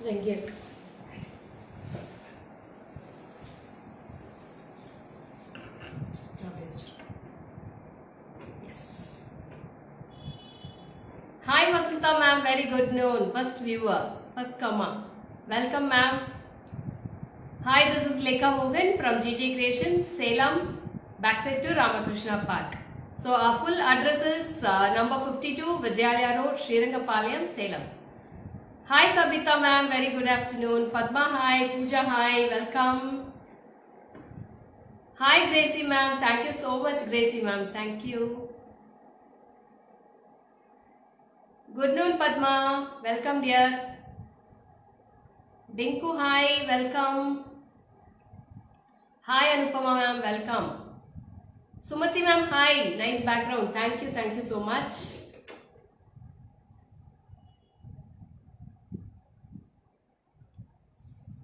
Rengit. Yes. Hi Vasudha ma'am, very good noon. First viewer, first comer. Welcome ma'am. Hi, this is Lekha Mohan from GG Creations, Salem, backside to Ramakrishna Park. So our full address is number 52 Vidyalaya Road, Srirangapalayam, Salem. Hi Sabita ma'am, very good afternoon. Padma hi, Pooja hi, welcome. Hi Gracie ma'am, thank you so much Gracie ma'am, thank you. Good noon Padma, welcome dear. Dinku hi, welcome. Hi Anupama ma'am, welcome. Sumati ma'am hi, nice background, thank you so much.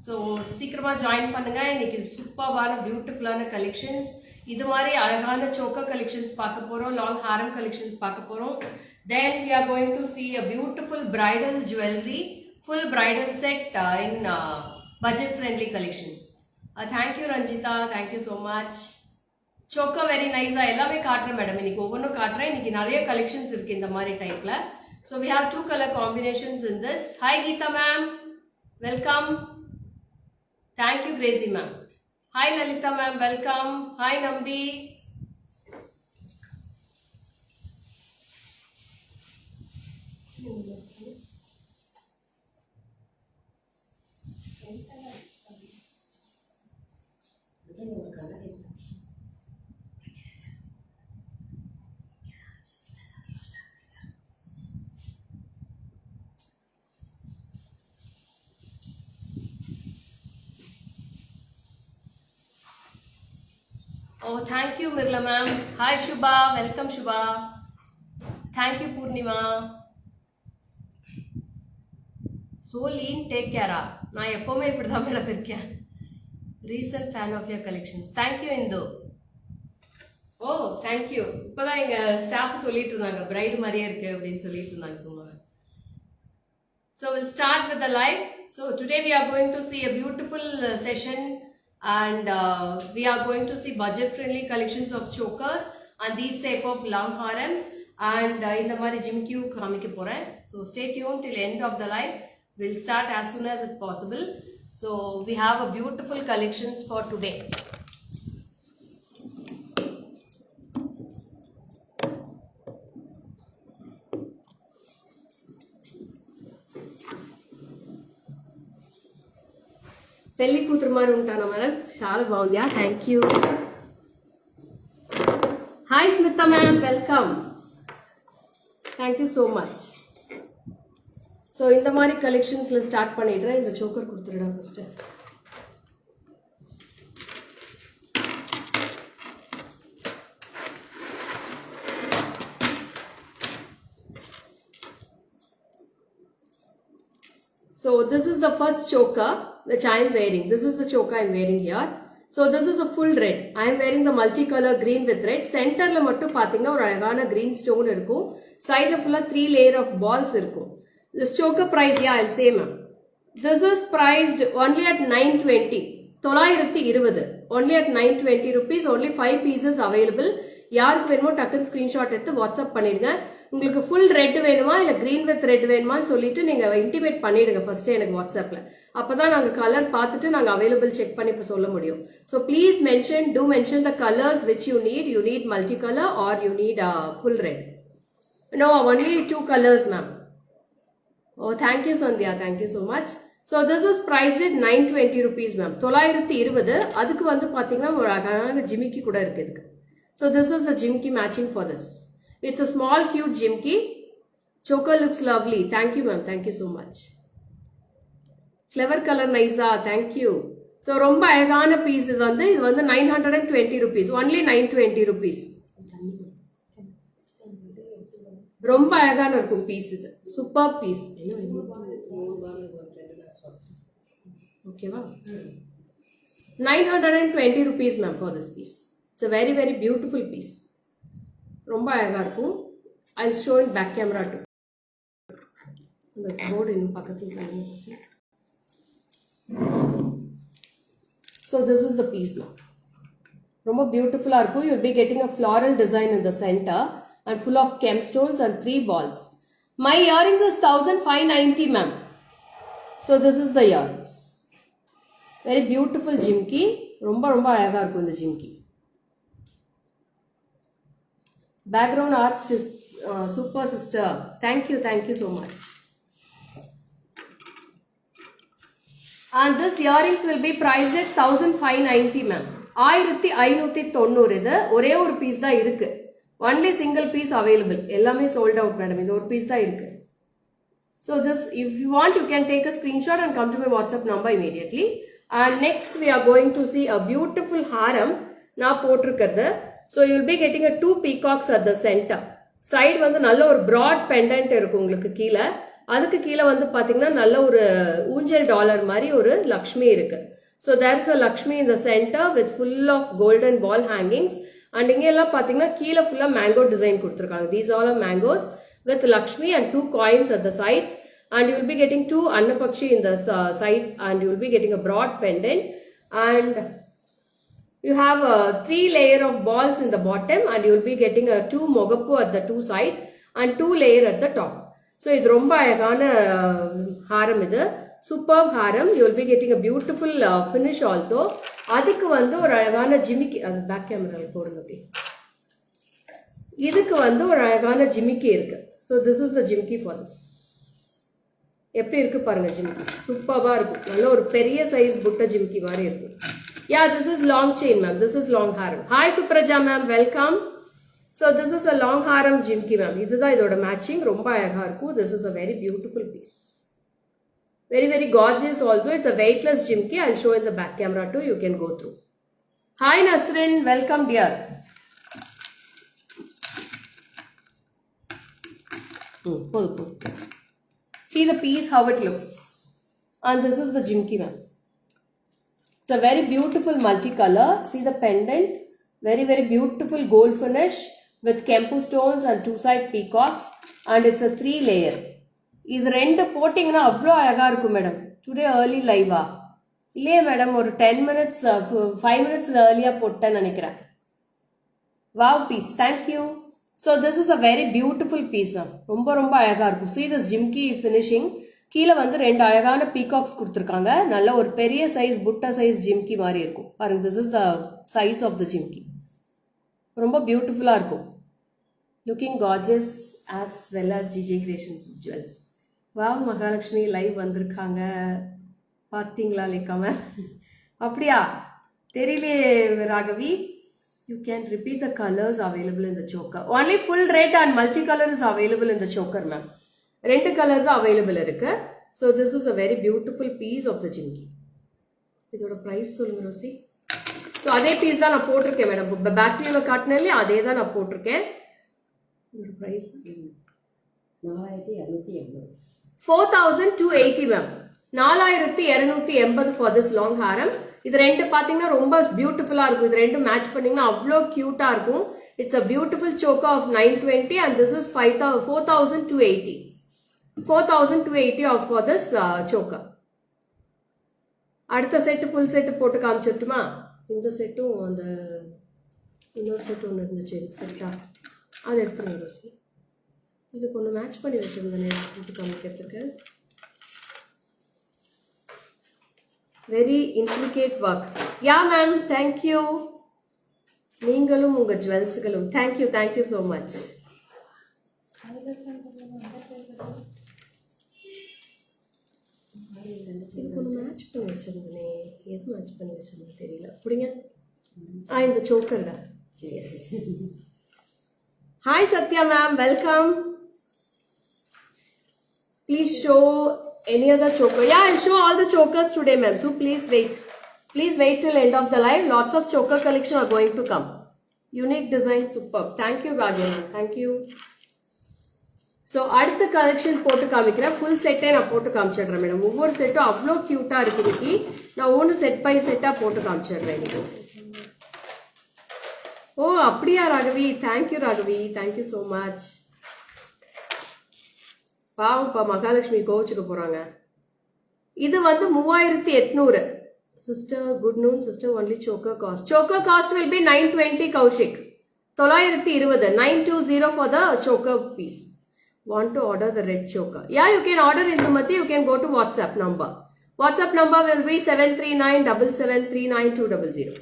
So சீக்கிரமாக join பண்ணுங்க. இன்னைக்கு சூப்பர்வான பியூட்டிஃபுல்லான collections, இது மாதிரி அழகான சோக்கா collections பார்க்க போகிறோம், long ஹாரம் collections பார்க்க போகிறோம். தென் we are going to see a beautiful bridal jewelry, full bridal set in budget friendly collections. Thank you Ranjita, thank you so much. சோக்கா வெரி நைஸா எல்லாமே காட்டுறேன் மேடம், இன்னைக்கு ஒவ்வொன்றும் காட்டுறேன். இன்னைக்கு நிறைய கலெக்ஷன்ஸ் இருக்கு இந்த மாதிரி டைப்ல. So we have 2 color combinations in this. Hi Geeta ma'am, welcome. Thank you Gracie ma'am. Hi Lalita ma'am, welcome. Hi Nambi. Oh, thank you Mirla ma'am. Hi Shubha, welcome Shubha. Thank you Purnima. So lean, take care. நான் எப்பவுமே இப்படிதான் madam இருக்கேன். Recent fan of your collections. Thank you Indu. Oh, thank you. இப்பதான் எங்க staff சொல்லிட்டு இருந்தாங்க bright மாதிரியே இருக்கு அப்படின்னு சொல்லிட்டு இருந்தாங்க சும்மா. So we'll start with the live. So today we are going to see a beautiful session, and we are going to see budget friendly collections of chokers and these type of long harems, and in the mari jimkyu kamikka poren. So stay tuned till end of the live. We'll start as soon as it's possible. So we have a beautiful collections for today. పెళ్లి కూతురు మరి ఉంటాను madam, చాలా బాగుంది. Thank you. Hi Smitha ma'am, welcome. Thank you so much. So இந்த மாதிரி கலெக்ஷன்ஸில் start பண்ணிடுறேன். இந்த சோக்கர் கொடுத்துருடா first. So this is the first choker which I am wearing. This is the choker I am wearing here. So this is a full red. I am wearing the multicolor green with red. Centerல மட்டும் பாத்தீங்கன்னா ஒரு அழகான green stone இருக்கும். Sideல ஃபுல்லா 3 layer of balls இருக்கும். This choker price, yeah, I'll say ma'am. This is priced only at 920. 920. Only at 920 rupees. Only 5 pieces available. யாருக்கு வேணுமோ டக்குன்னு ஸ்கிரீன்ஷாட் எடுத்து வாட்ஸ்அப் பண்ணிடுங்க. உங்களுக்கு ஃபுல் ரெட் வேணுமா இல்லை கிரீன் வித் ரெட் வேணுமான்னு சொல்லிட்டு நீங்கள் இன்டிமேட் பண்ணிடுங்க ஃபர்ஸ்ட்டு எனக்கு வாட்ஸ்அப்பில். அப்போ தான் நாங்கள் கலர் பார்த்துட்டு நாங்கள் அவைலபிள் செக் பண்ணி இப்போ சொல்ல முடியும். So please mention the colours which you need multi colour or you need full red. No, only 2 colors ma'am. Oh, thank you Sandhya, thank you so much. So this is priced at 920 rupees ma'am. 920. அதுக்கு வந்து பார்த்தீங்கன்னா ஒரு அழகான ஜிமிக்கி கூட இருக்கு இதுக்கு. So this is the jimki matching for this. It's a small cute jimki. Choker looks lovely. Thank you ma'am. Thank you so much. Flower color nice. Thank you. So romba அழகான piece இது வந்து 920 rupees. Only 920 rupees. ரொம்ப அழகான இருக்கும் piece இது. Super piece. Okay va? 920 rupees ma'am for this piece. It's a very very beautiful piece. ரொம்ப அழகா இருக்கும். I'll show in back camera too. இந்த போர்டு இன்னும் பக்கத்துல தள்ளி வச்சு. So this is the piece now. ரொம்ப பியூட்டிஃபுல்லா இருக்கும். You'll be getting a floral design in the center and full of gemstones and 3 balls. My earrings is 1590 ma'am. So this is the earrings. Very beautiful jimki. ரொம்ப ரொம்ப அழகா இருக்கும் இந்த jhumki. Background arts is super sister. Thank you so much. And this earrings will be priced at 1590 ma'am. 1590 இது ஒரே ஒரு piece தான் இருக்கு. Only single piece available. எல்லாமே sold out madam. இது ஒரு பீஸ் தான் இருக்கு. So this, if you want, you can take a screenshot and come to my WhatsApp number immediately. And next we are going to see a beautiful haram. நான் போட்டிருக்கிறது. So you will be getting a 2 peacocks at the center. Side வந்து நல்ல ஒரு broad pendant இருக்கும் உங்களுக்கு கீழே. அதுக்கு கீழே வந்து பாத்தீங்கன்னா நல்ல ஒரு ஊஞ்சல் டாலர் மாதிரி ஒரு லக்ஷ்மி இருக்கு. So there is a Lakshmi in the center with full of golden ball hangings. And இங்க எல்லாம் பாத்தீங்கன்னா கீழே ஃபுல்லா மேங்கோ டிசைன் கொடுத்திருக்காங்க. These all are mangoes with Lakshmi and 2 coins at the sides. And you will be getting 2 Annapakshi in the sides, and you will be getting a broad pendant. And you have a 3 layer of balls in the bottom, and you will be getting a 2 Mogapu at the 2 sides and 2 layer at the top. So இது ரொம்ப அழகான ஹாரம் இது. Superb haram. You will be getting a beautiful finish also. அதுக்கு வந்து ஒரு அழகான ஜிமிக்கி, அது பேக் கேமரால போடுங்க அப்படி. இதுக்கு வந்து ஒரு அழகான ஜிமிக்கி இருக்கு. So this is the jimki for this. எப்படி இருக்கு பாருங்க ஜிமிக்கி. சூப்பர்பா இருக்கும். நல்ல ஒரு பெரிய சைஸ் புட்ட ஜிமிக்கி மாதிரி இருக்கும். Yeah, this is long chain ma'am. This is long haram. Hi Supraja ma'am, welcome. So this is a long haram jimki ma'am. இதுதான் இதோட மேட்சிங். ரொம்ப அழகா இருக்கும். This is a very beautiful piece. Very gorgeous also. It's a weightless jimki. I'll show in the back camera too. You can go through. Hi Nasrin, welcome dear. See the piece how it looks. And this is the jimki ma'am. It's a very beautiful multicolor. See the pendant. Very beautiful gold finish with kempu stones and 2 side peacocks. And it's a 3 layer. இது ரெண்டு போட்டிங்கன்னா அவ்வளோ அழகா இருக்கும் madam. Today early லைவா இல்லையே madam, ஒரு 10 minutes 5 minutes ஏர்லியா போட்டேன்னு நினைக்கிறேன். Wow piece, thank you. So this is a very beautiful piece ma'am. ரொம்ப அழகா இருக்கும். See this jhumki finishing. கீழே வந்து 2 அழகான பீகாக்ஸ் கொடுத்துருக்காங்க. நல்ல ஒரு பெரிய சைஸ் புட்டா சைஸ் ஜிம்கி மாதிரி இருக்கும் பாருங்க. This is the size of the jhumki. ரொம்ப பியூட்டிஃபுல்லா இருக்கும். Looking gorgeous as well as GJ Creations jewels. Wow Mahalakshmi live வந்திருக்காங்க பார்த்தீங்களா லேக்காம? அப்படியா தெரியலையே Raghavi. You can repeat the colors available in the choker. Only full red and multicolor is available in the choker ma'am. 2 colors தான் available இருக்கு. So this is a very beautiful piece of the jimki. இதோட price சொல்லுங்க Rousey. So அதே piece தான் நான் போட்டிருக்கேன் madam. Back வியூவை காட்டினே அதே தான் நான் போட்டிருக்கேன். இதோட price 4280. 4280 ma'am. 4280 for this long haram. இது ரெண்டு பாத்தீங்கன்னா ரொம்ப பியூட்டிஃபுல்லா இருக்கும். இது ரெண்டு மேட்ச் பண்ணீங்கன்னா அவ்வளோ கியூட்டா இருக்கும். It's a beautiful choker of 920 and this is 4280. 4280 for this choker. அடுத்த செட் ஃபுல் செட் போட்டு காமிச்சிட்டுமா? இந்த செட்டும் அந்த இன்னொரு செட் ஒன்று இருந்துச்சு செட்டா, அதை எடுத்துருங்க ரோசி. இதுக்கு ஒன்று மேட்ச் பண்ணி வச்சுருந்தேன் போட்டு காமிக்கிறதுக்கு. Very intricate work. Yeah ma'am, thank you. நீங்களும் உங்கள் ஜுவல்ஸுகளும் தேங்க்யூ ஸோ மச். இதுக்கு ஒன்று மேட்ச் பண்ணி வச்சுருந்தேனே, எது மேட்ச் பண்ணி வச்சுருந்தேன் தெரியல. அப்படிங்க இந்த சோக்கர்டா. Yes. Hi Sathya ma'am, welcome. Please show any other choker. Yeah, I'll show all the chokers today, ma'am. So please wait. Please wait till end of the live. Lots of choker collection are going to come. Unique design, superb. Thank you, Gagan. Thank you. So, அடுத்த collection போட்டு காமிக்கிறேன். Full செட்டே நான் போட்டு காமிச்சிடுறேன் madam. ஒவ்வொரு செட்டும் அவ்வளோ க்யூட்டாக இருக்குது. நான் ஒன்று செட் பை செட்டாக போட்டு காமிச்சிடுறேன் இன்னைக்கு. ஓ அப்படியா Raghavi? Thank you Raghavi, thank you so much. பாவம்ப்பா மகாலட்சுமி கோவிச்சுக்க போகிறாங்க. இது வந்து 3800. Sister, good noon. Sister, only choker cost. Choker cost will be 920, Kaushik. 920. 920 for the choker piece. Want to order the red choker? Yeah, you can order Indumati. You can go to WhatsApp number. WhatsApp number will be 73977399200.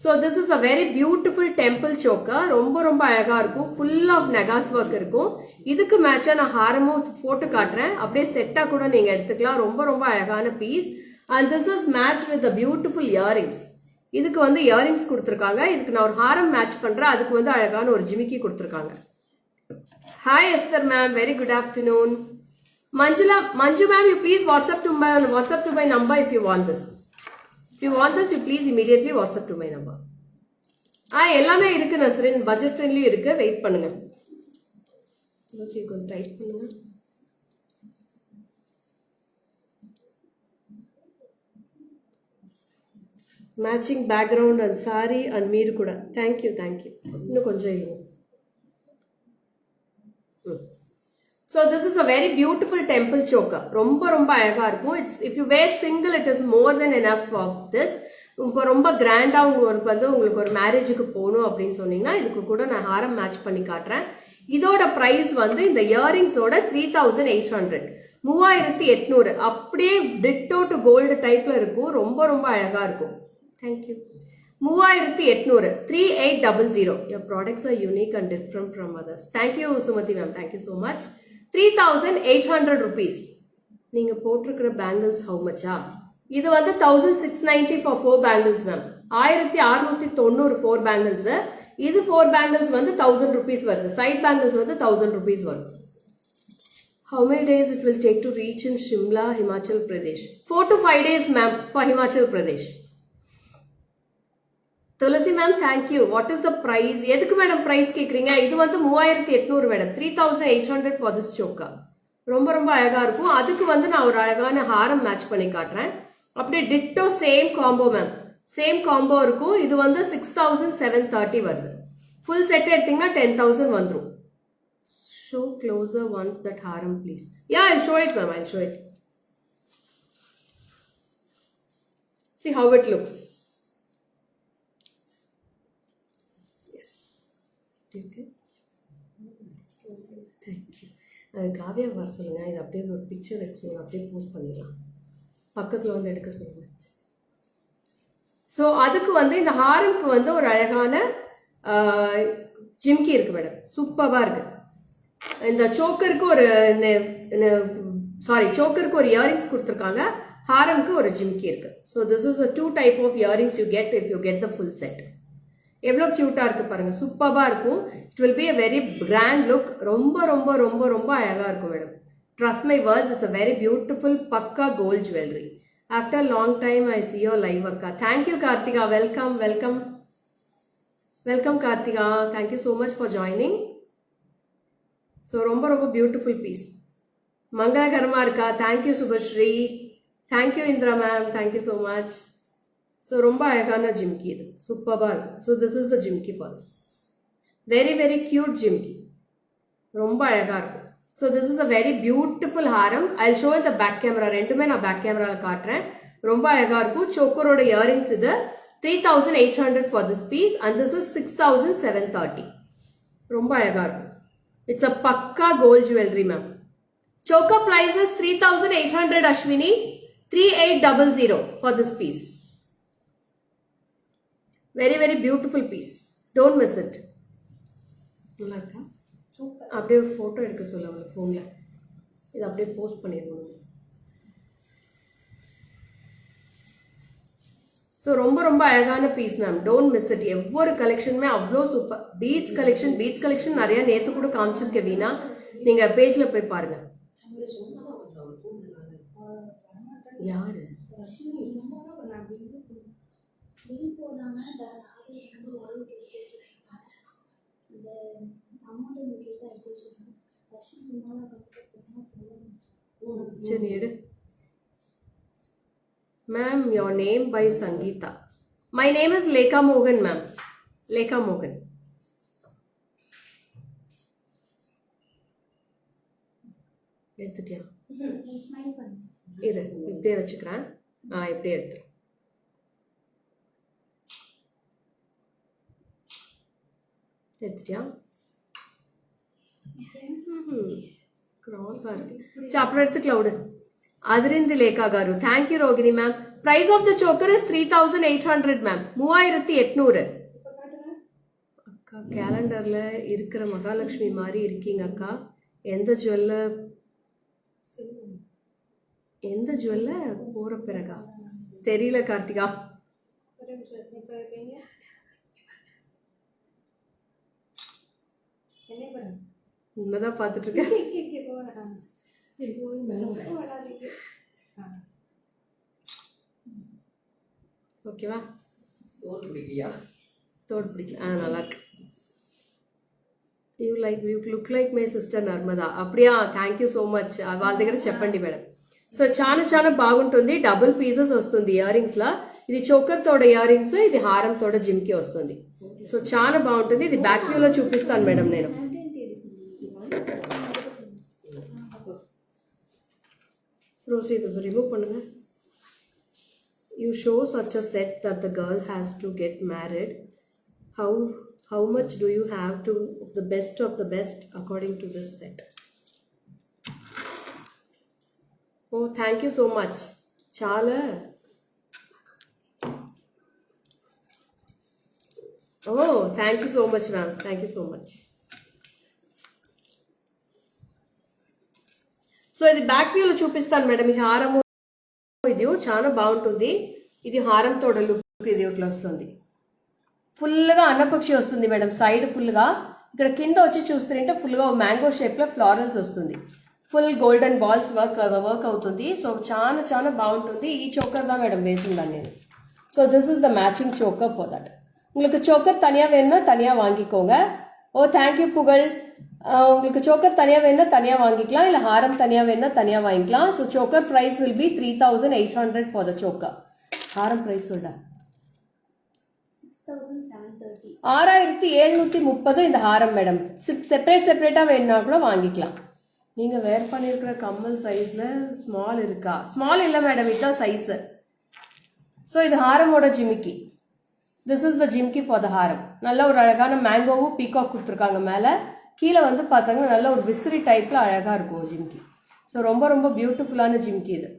So this is a very beautiful temple choker. ரொம்ப ரொம்ப அழகா இருக்கும். Full of Nagas work இருக்கும். இதுக்கு மேட்சா நான் ஹாரமும் போட்டு காட்டுறேன். அப்படியே செட்டா கூட நீங்க எடுத்துக்கலாம். ரொம்ப ரொம்ப அழகான piece. And this is matched with the beautiful earrings. இதுக்கு வந்து earrings கொடுத்திருக்காங்க. இதுக்கு நான் ஒரு ஹாரம் மேட்ச் பண்றேன். அதுக்கு வந்து அழகான ஒரு ஜிமிக்கி கொடுத்திருக்காங்க. Hi Esther ma'am, very good afternoon. Manju ma'am, you please WhatsApp to my number if you want this. If you want this, you please immediately WhatsApp to my number. எல்லாமே இருக்கு நஸ்ரின், பட்ஜெட் ஃப்ரெண்ட்லி இருக்கு. Wait பண்ணுங்க. கொஞ்சம் type பண்ணுங்க. Matching background and sorry and Mir கூட. Thank you. இன்னும் கொஞ்சம் இருக்கும். So this is a very beautiful temple choker. ரொம்ப ரொம்ப அழகா இருக்கும். If you wear single, it is more than enough of this. இப்போ ரொம்ப கிராண்டா உங்களுக்கு ஒரு மேரேஜுக்கு போகணும் அப்படின்னு சொன்னீங்கன்னா இதுக்கு கூட நான் ஹாரம் மேட்ச் பண்ணி காட்டுறேன். இதோட பிரைஸ் வந்து இந்த இயரிங்ஸோட 3800. 3800. அப்படியே டிட்டோ டு கோல்டு டைப்ல இருக்கும். ரொம்ப ரொம்ப அழகா இருக்கும். Thank you. 3800. 3800. Your products are unique and different from others. Thank you Sumati ma'am. Thank you so much. 3800 rupees. நீங்க போட்டிருக்கிற பேங்கிள்ஸ் how much? இது வந்து 1690 for 4 bangles ma'am. 1690 4 bangles. இது 4 bangles வந்து 1000 rupees வருது. Side bangles வந்து 1000 rupees வருது. How many days it will take to reach in Shimla, Himachal Pradesh? 4 to 5 days ma'am for Himachal Pradesh. Tulasi ma'am, thank you. What is the price? எதுக்கு madam price கேக்குறீங்க? இது வந்து 3800 madam. 3800 for this choker. ரொம்ப ரொம்ப அழகா இருக்கும். அதுக்கு வந்து நான் ஒரு அழகான ஹாரம் மேட்ச் பண்ணி காட்டுறேன். அப்படியே Tito same combo ma'am. Same combo இருக்கும். இது வந்து 6730 வருது. ஃபுல் செட் எடுத்தீங்கன்னா 10000 வந்துரும். Show closer once that haram please. Yeah, I'll show it ma'am. I'll show it. See how it looks. Okay. Thank you. Kavya வர சொல்லுங்க. இது அப்படியே ஒரு பிக்சர் எடுத்து அப்படியே போஸ்ட் பண்ணிடலாம். பக்கத்தில் வந்து எடுக்க சொல்லுங்க. ஸோ அதுக்கு வந்து இந்த ஹாரம்க்கு வந்து ஒரு அழகான ஜிம்கி இருக்கு மேடம். சூப்பராக இருக்கு. இந்த சோக்கருக்கு ஒரு இயரிங்ஸ் கொடுத்துருக்காங்க. ஹாரம்க்கு ஒரு ஜிம்கி இருக்கு. So this is a 2 type of earrings you get if you get the full set. எவ்வளோ கியூட்டா இருக்கு பாருங்க. சூப்பரா இருக்கும். It will B a very grand look. ரொம்ப ரொம்ப ரொம்ப ரொம்ப அழகா இருக்கும் madam. Trust my words, it's a very beautiful pakka gold jewelry. After long time I see your live akka. Thank you Kartika. Welcome Kartika. Thank you so much for joining. So ரொம்ப ரொம்ப beautiful piece. மங்களகரமா இருக்கா? Thank you Subhashri. Thank you Indra ma'am. Thank you so much. So ரொம்ப அழகான ஜிம்கி இது. சூப்பராக இருக்கும். So this is the jhumki for this. Very very cute jhumki. ரொம்ப அழகாக இருக்கும். So this is a very beautiful Haram. I show இந்த பேக் கேமரா. ரெண்டுமே நான் பேக் கேமராவில் காட்டுறேன். ரொம்ப அழகாக இருக்கும். சோக்கரோட இயரிங்ஸ் இது 3800 for this piece and this is 6730. ரொம்ப அழகாக இருக்கும். It's a pakka gold jewellery ma'am. Choker price is 3800 Ashwini. 3800 for this piece. Very very beautiful piece. Don't miss it. நல்லா இருக்கா? அப்படியே ஒரு ஃபோட்டோ எடுக்க சொல்ல அவளை ஃபோனில். இது அப்படியே போஸ்ட் பண்ணிடுவோம். ஸோ ரொம்ப ரொம்ப அழகான piece ma'am. Don't miss it. ஒவ்வொரு கலெக்ஷனுமே அவ்வளோ சூப்பர். பீட்ஸ் கலெக்ஷன் நிறைய நேற்று கூட காமிச்சிருக்கேன் வீணா. நீங்கள் பேஜில் போய் பாருங்கள். யாரு சரி எடு. Ma'am, your name by Sangeeta. My name is Lekha Mohan, ma'am. Lekha Mohan. எடுத்துட்டியா? இரு இப்படியே வச்சுக்கிறேன். இப்படியே எடுத்துரு. எடுத்துட்டியா? கிராஸா இருக்கு. சரி அப்புறம் எடுத்துக்கலாம் விடு. அதிரிந்து லேகா காரு. Thank you Rohini ma'am. Price of the choker is 3800 ma'am. 3800. அக்கா கேலண்டர்ல இருக்கிற மகாலட்சுமி மாதிரி இருக்கீங்க அக்கா. எந்த ஜுவல்ல போற பிறகா தெரியல கார்த்திகா. உண்மைதான் பார்த்துட்டு இருக்கேன். ஓகேவா? தோடு பிடிக்கல. நல்லா இருக்கு. You look like my sister Narmada. அப்படியா? Thank you so much. వాళ్ళ దగ్గర చెప్పండి మేడం. సో చాలా బాగుంటుంది. డబుల్ పీసెస్ వస్తుంది ఇయర్ రింగ్స్ లా. ఇది చోకర్ తోడ ఇయర్ రింగ్స్, ఇది హారం తోడ జిమ్కి వస్తుంది. సో చాలా బాగుంటుంది. ఇది బ్యాక్ వ్యూ లో చూపిస్తాను మేడం నేను. ரோசி இது ரிமூவ் பண்ணுங்க. You show such a set that the girl has to get married. How much do you have to of the best according to this set? Oh, thank you so much. Chala. Oh, thank you so much ma'am. Thank you so much. So ఇది back వ్యూలో చూపిస్తాను madam. ఈ హారము ఇది చాలా బాగుంటుంది. ఇది హారం తోడ లుక్ ఇది ఇట్లా వస్తుంది. ఫుల్గా అన్నపక్షి వస్తుంది మేడం. సైడ్ ఫుల్గా ఇక్కడ కింద వచ్చి చూస్తుంటే ఫుల్గా మ్యాంగో షేప్లో ఫ్లారల్స్ వస్తుంది. ఫుల్ గోల్డెన్ బాల్స్ వర్క్ అవుతుంది. సో చాలా బాగుంటుంది. ఈ చోకర్ தான் மேடம் வேசிருந்தேன் నేను. So this is the matching choker for that. உங்களுக்கு சோக்கர் தனியாக வேணும்னா தனியாக வாங்கிக்கோங்க. ஓ தேங்க்யூ புகழ். உங்களுக்கு சோக்கர் தனியாக வேணும்னா தனியாக வாங்கிக்கலாம், இல்லை ஹாரம் தனியாக வேணும்னா தனியாக வாங்கிக்கலாம். So choker price will be 3800 for the choker. ஹாரம் ப்ரைஸ் சொல்ல 6730 இந்த ஹாரம் மேடம். செப்பரேட்டாக வேணும்னா கூட வாங்கிக்கலாம். நீங்கள் வேர் பண்ணியிருக்கிற கம்மல் சைஸில் ஸ்மால் இருக்கா? ஸ்மால் இல்லை மேடம், இதுதான் சைஸு. ஸோ இது ஹாரமோட ஜிமிக்கி. திஸ் இஸ் த ஜிமிக்கி ஃபார் த ஹாரம். நல்ல ஒரு அழகான மேங்கோவும் பீகாக் கொடுத்துருக்காங்க மேலே. கீழே வந்து பார்த்தாங்கன்னா நல்ல ஒரு விசிறி டைப்பில் அழகாக இருக்கும் ஜிம்கி. ஸோ ரொம்ப பியூட்டிஃபுல்லான ஜிம்கி இது.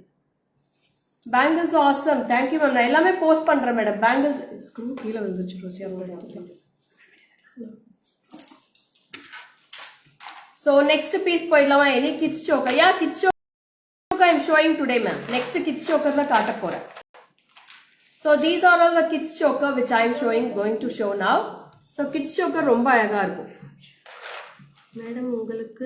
Bangles awesome. Thank you ma'am. நான் எல்லாமே போஸ்ட் பண்ணுறேன் மேடம். பேங்கிள்ஸ் ஸ்க்ரூ கீழே வந்துச்சு ரோசியா. ஸோ நெக்ஸ்ட் பீஸ் போயிடலாமா? Any kids choker? Yeah kids choker I am showing today ma'am. Next kids choker தான் காட்ட போகிறேன். So these are all the kids choker which I am going to show now. So kids choker ரொம்ப அழகாக இருக்கும் madam. உங்களுக்கு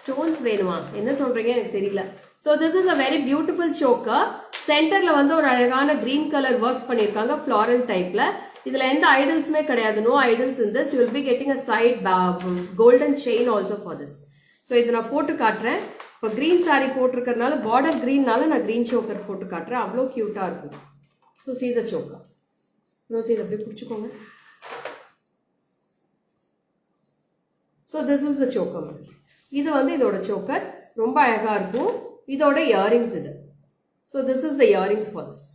stones வேணுமா? என்ன சொல்றீங்க எனக்கு தெரியல. So this is a very beautiful choker. சென்டர்ல வந்து ஒரு அழகான கிரீன் கலர் ஒர்க் பண்ணியிருக்காங்க ஃப்ளாரல் டைப்ல. இதுல எந்த ஐடல்ஸுமே கிடையாது. No idols in this. You will be getting a side golden chain also for this. So இதை நான் போட்டு காட்டுறேன். இப்போ கிரீன் சாரி போட்டிருக்கிறதுனால பார்டர் கிரீன்னால நான் கிரீன் சோக்கர் போட்டு காட்டுறேன். அவ்வளோ கியூட்டா இருக்கும். So see the choker. Rosy இதை அப்படியே பிடிச்சிக்கோங்க. So this is the choker ma'am. இது வந்து இதோட சோக்கர் ரொம்ப அழகாக இருக்கும். இதோட இயரிங்ஸ் இது. So this is the earrings for this.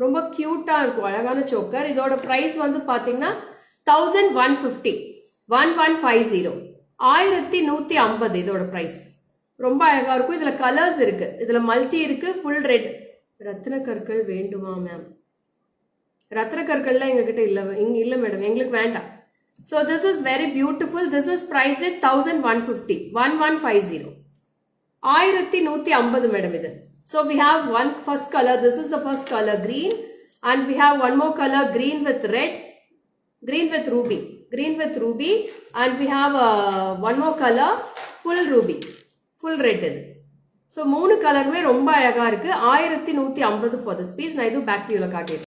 ரொம்ப க்யூட்டாக இருக்கும், அழகான சோக்கர். இதோட ப்ரைஸ் வந்து பார்த்தீங்கன்னா 1150 1150 1150 இதோட ப்ரைஸ். ரொம்ப அழகாக இருக்கும். இதில் கலர்ஸ் இருக்கு, இதில் மல்டி இருக்கு, ஃபுல் ரெட். ரத்ன கற்கள் வேண்டுமா மேம்? ரத்ன கற்கள்லாம் எங்ககிட்ட இல்லை மேடம், எங்களுக்கு வேண்டாம். So this is very beautiful. This is priced at 1150 1150 1150 madam இது. So we have one first colour. This is the first colour green and we have one more color green with red, green with ruby and we have one more color full ruby, full red இது. So 3 கலருமே ரொம்ப அழகா இருக்கு. 1150 for this piece. நான் இது back வியூல காட்டியிருக்கேன்.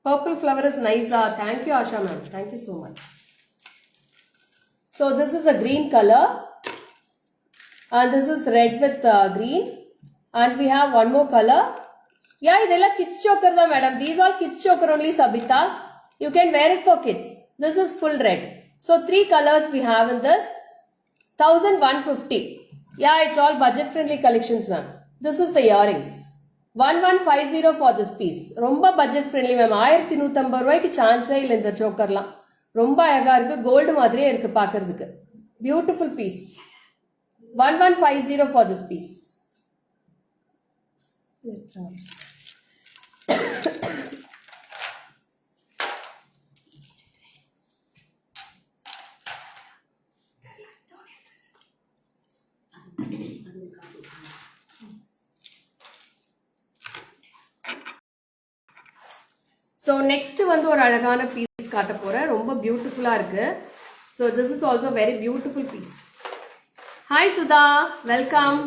Purple flower is nice. Thank you Asha ma'am. Thank you so much. So this is a green color and this is red with green And we have one more color. Yeah, idella kids choker da madam. These all kids choker only, Sabita. You can wear it for kids. This is full red. So 3 colors we have in this. 1150. Yeah, it's all budget friendly collections, ma'am. This is the earrings. 1150 for this piece. Romba budget friendly, ma'am. 1150 ரூபாய்க்கு சான்ஸே இல்ல இந்த chokerலாம். ரொம்ப அழகா இருக்கு. Gold மாதிரியே இருக்கு பார்க்கிறதுக்கு. Beautiful piece. 1150 for this piece. So next வந்து ஒரு அழகான பீஸ் காட்ட போறேன். ரொம்ப பியூட்டிஃபுல்லா இருக்கு. So this is also very beautiful piece. Hi Sudha, welcome.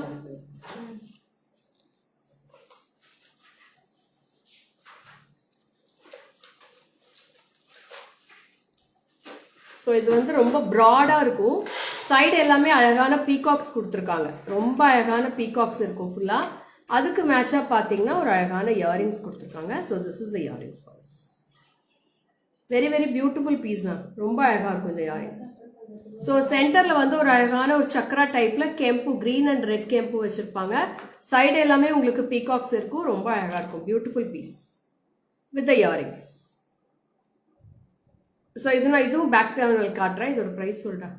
So இது வந்து ரொம்ப ப்ராடாக இருக்கும். சைடு எல்லாமே அழகான பீகாக்ஸ் கொடுத்துருக்காங்க. ரொம்ப அழகான பீகாக்ஸ் இருக்கும் ஃபுல்லாக. அதுக்கு மேட்சாக பார்த்தீங்கன்னா ஒரு அழகான இயரிங்ஸ் கொடுத்துருக்காங்க. So this is the earrings ஃபார்ஸ். வெரி வெரி பியூட்டிஃபுல் பீஸ் தான். ரொம்ப அழகாக இருக்கும் இந்த இயரிங்ஸ். ஸோ சென்டரில் வந்து ஒரு அழகான ஒரு சக்கரா டைப்பில் கெம்பு க்ரீன் அண்ட் ரெட் கெம்பு வச்சுருப்பாங்க. சைடு எல்லாமே உங்களுக்கு பீகாக்ஸ் இருக்கும். ரொம்ப அழகாக இருக்கும். Beautiful piece with the earrings. So இது நான் இதுவும் பேக் கேமரா காட்டுறேன். இதோட ப்ரைஸ் சொல்கிறேன்.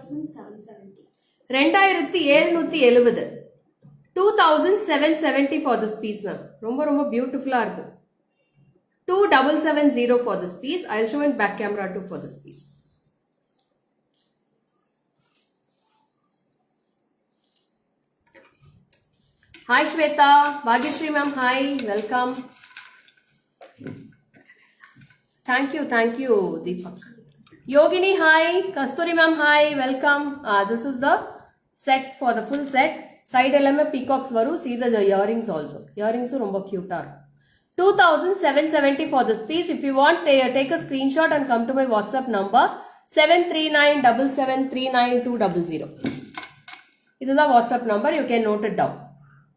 $2770. 2770 for this piece, ma'am. ரொம்ப ரொம்ப பியூட்டிஃபுல்லா இருக்கும். 2770 for this piece. I'll show in back camera too for this piece. Hi Shweta, Bhagyashree ma'am, hi, welcome. Thank you, Deepak. Yogini, hi, Kasturi ma'am, hi, welcome. This is the set for the full set. Side element peacocks varu. See the earrings also. Earrings are romba cute. 2770 for this piece. If you want, take a screenshot and come to my WhatsApp number 73977392200. This is the WhatsApp number. You can note it down.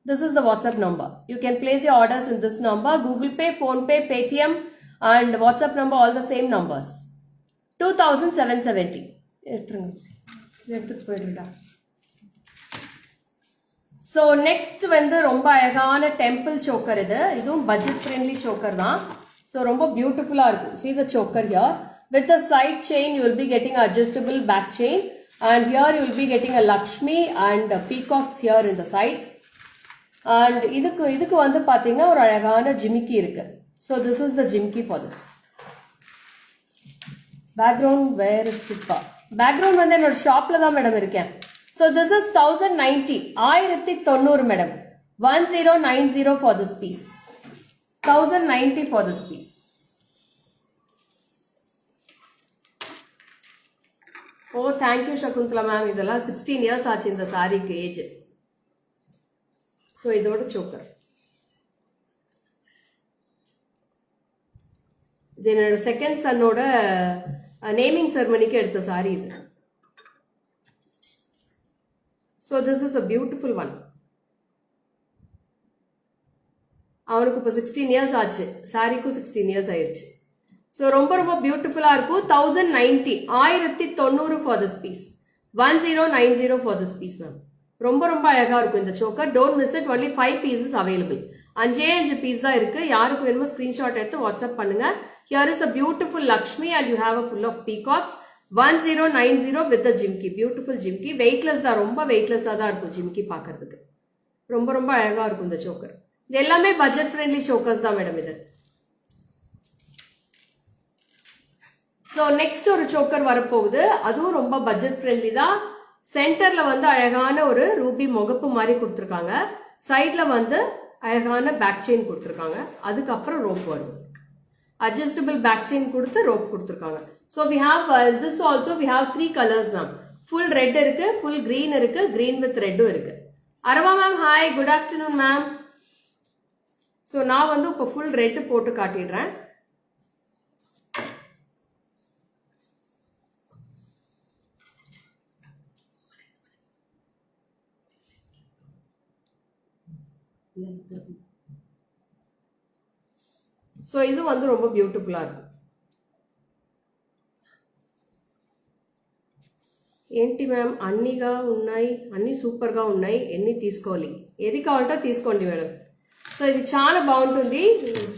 This is the WhatsApp number. You can place your orders in this number. Google Pay, Phone Pay, Paytm and WhatsApp number, all the same numbers. 2770. So next வந்து ரொம்ப அழகான temple choker. இதுவும் budget friendly choker தான். So ரொம்ப பியூட்டிஃபுல்லா இருக்கும். See the choker here. With the side chain you will be getting adjustable back chain, and here you will be getting a Lakshmi and peacocks here in the sides. And இதுக்கு வந்து பாத்தீங்கன்னா ஒரு அழகான ஜிமிக்கி இருக்கு. So this is the jimki for this. Background where is Pippa? Background வந்து என்னோட ஷாப்ல தான் மேடம் இருக்கேன். So this is 1090. 1090 madam. 1090 for this piece. 1090 for this piece. Oh, thank you Shakuntala ma'am. இதெல்லாம் 16 years ஆச்சு இந்த சாரிக்கு ஏஜ். ஸோ இதோட சோக்கர். இது என்னோட செகண்ட் சன்னோட நேமிங் செரமனிக்கு எடுத்த சாரி இது. So this is a beautiful one. அவனுக்கு இப்போ 16 years ஆச்சு. சாரிக்கும் 16 years ஆயிடுச்சு. ஸோ ரொம்ப ரொம்ப பியூட்டிஃபுல்லாக இருக்கும். 1090. 1090 for this piece. 1090 for this piece ma'am. ரொம்ப ரொம்ப அழகாக இருக்கும் இந்த choker. Don't miss it. Only 5 pieces available. 5 piece தான் இருக்கு. யாருக்கு வேணுமோ ஸ்கிரீன்ஷாட் எடுத்து வாட்ஸ்அப் பண்ணுங்க. Here is a beautiful Lakshmi and you have a full of peacocks. 1090 with the jhumki. Beautiful jhumki. Weightless தான். ரொம்ப வெயிட்லெஸ்ஸாக தான் இருக்கும் ஜிம்கி பார்க்கறதுக்கு. ரொம்ப ரொம்ப அழகாக இருக்கும் இந்த சோக்கர். இது எல்லாமே பட்ஜெட் ஃப்ரெண்ட்லி சோக்கர்ஸ் தான் மேடம் இது. ஸோ நெக்ஸ்ட் ஒரு சோக்கர் வரப்போகுது. அதுவும் ரொம்ப பட்ஜெட் ஃப்ரெண்ட்லி தான். சென்டர்ல வந்து அழகான ஒரு ரூபி முகப்பு மாதிரி கொடுத்துருக்காங்க. சைட்ல வந்து அழகான பேக் செயின் கொடுத்துருக்காங்க. அதுக்கப்புறம் ரோப் வரும். அட்ஜஸ்டபிள் பேக் செயின் கொடுத்து ரோப் கொடுத்துருக்காங்க. So we have this also we have 3 colours ma'am. Full red இருக்கு, ஃபுல் கிரீன் இருக்கு, கிரீன் வித் ரெட்டும் இருக்கு. Arava ma'am hi, good afternoon ma'am. So நான் வந்து இப்போ ஃபுல் ரெட் போட்டு காட்டிடுறேன். ஸோ இது வந்து ரொம்ப பியூட்டிஃபுல்லாக இருக்கும். ఏంటి మ్యామ్ అన్నీగా ఉన్నాయి, అన్నీ సూపర్గా ఉన్నాయి, ఎన్ని తీసుకోవాలి, ఏది కావాలంటే తీసుకోండి మేడం. సో ఇది చాలా బాగుంటుంది,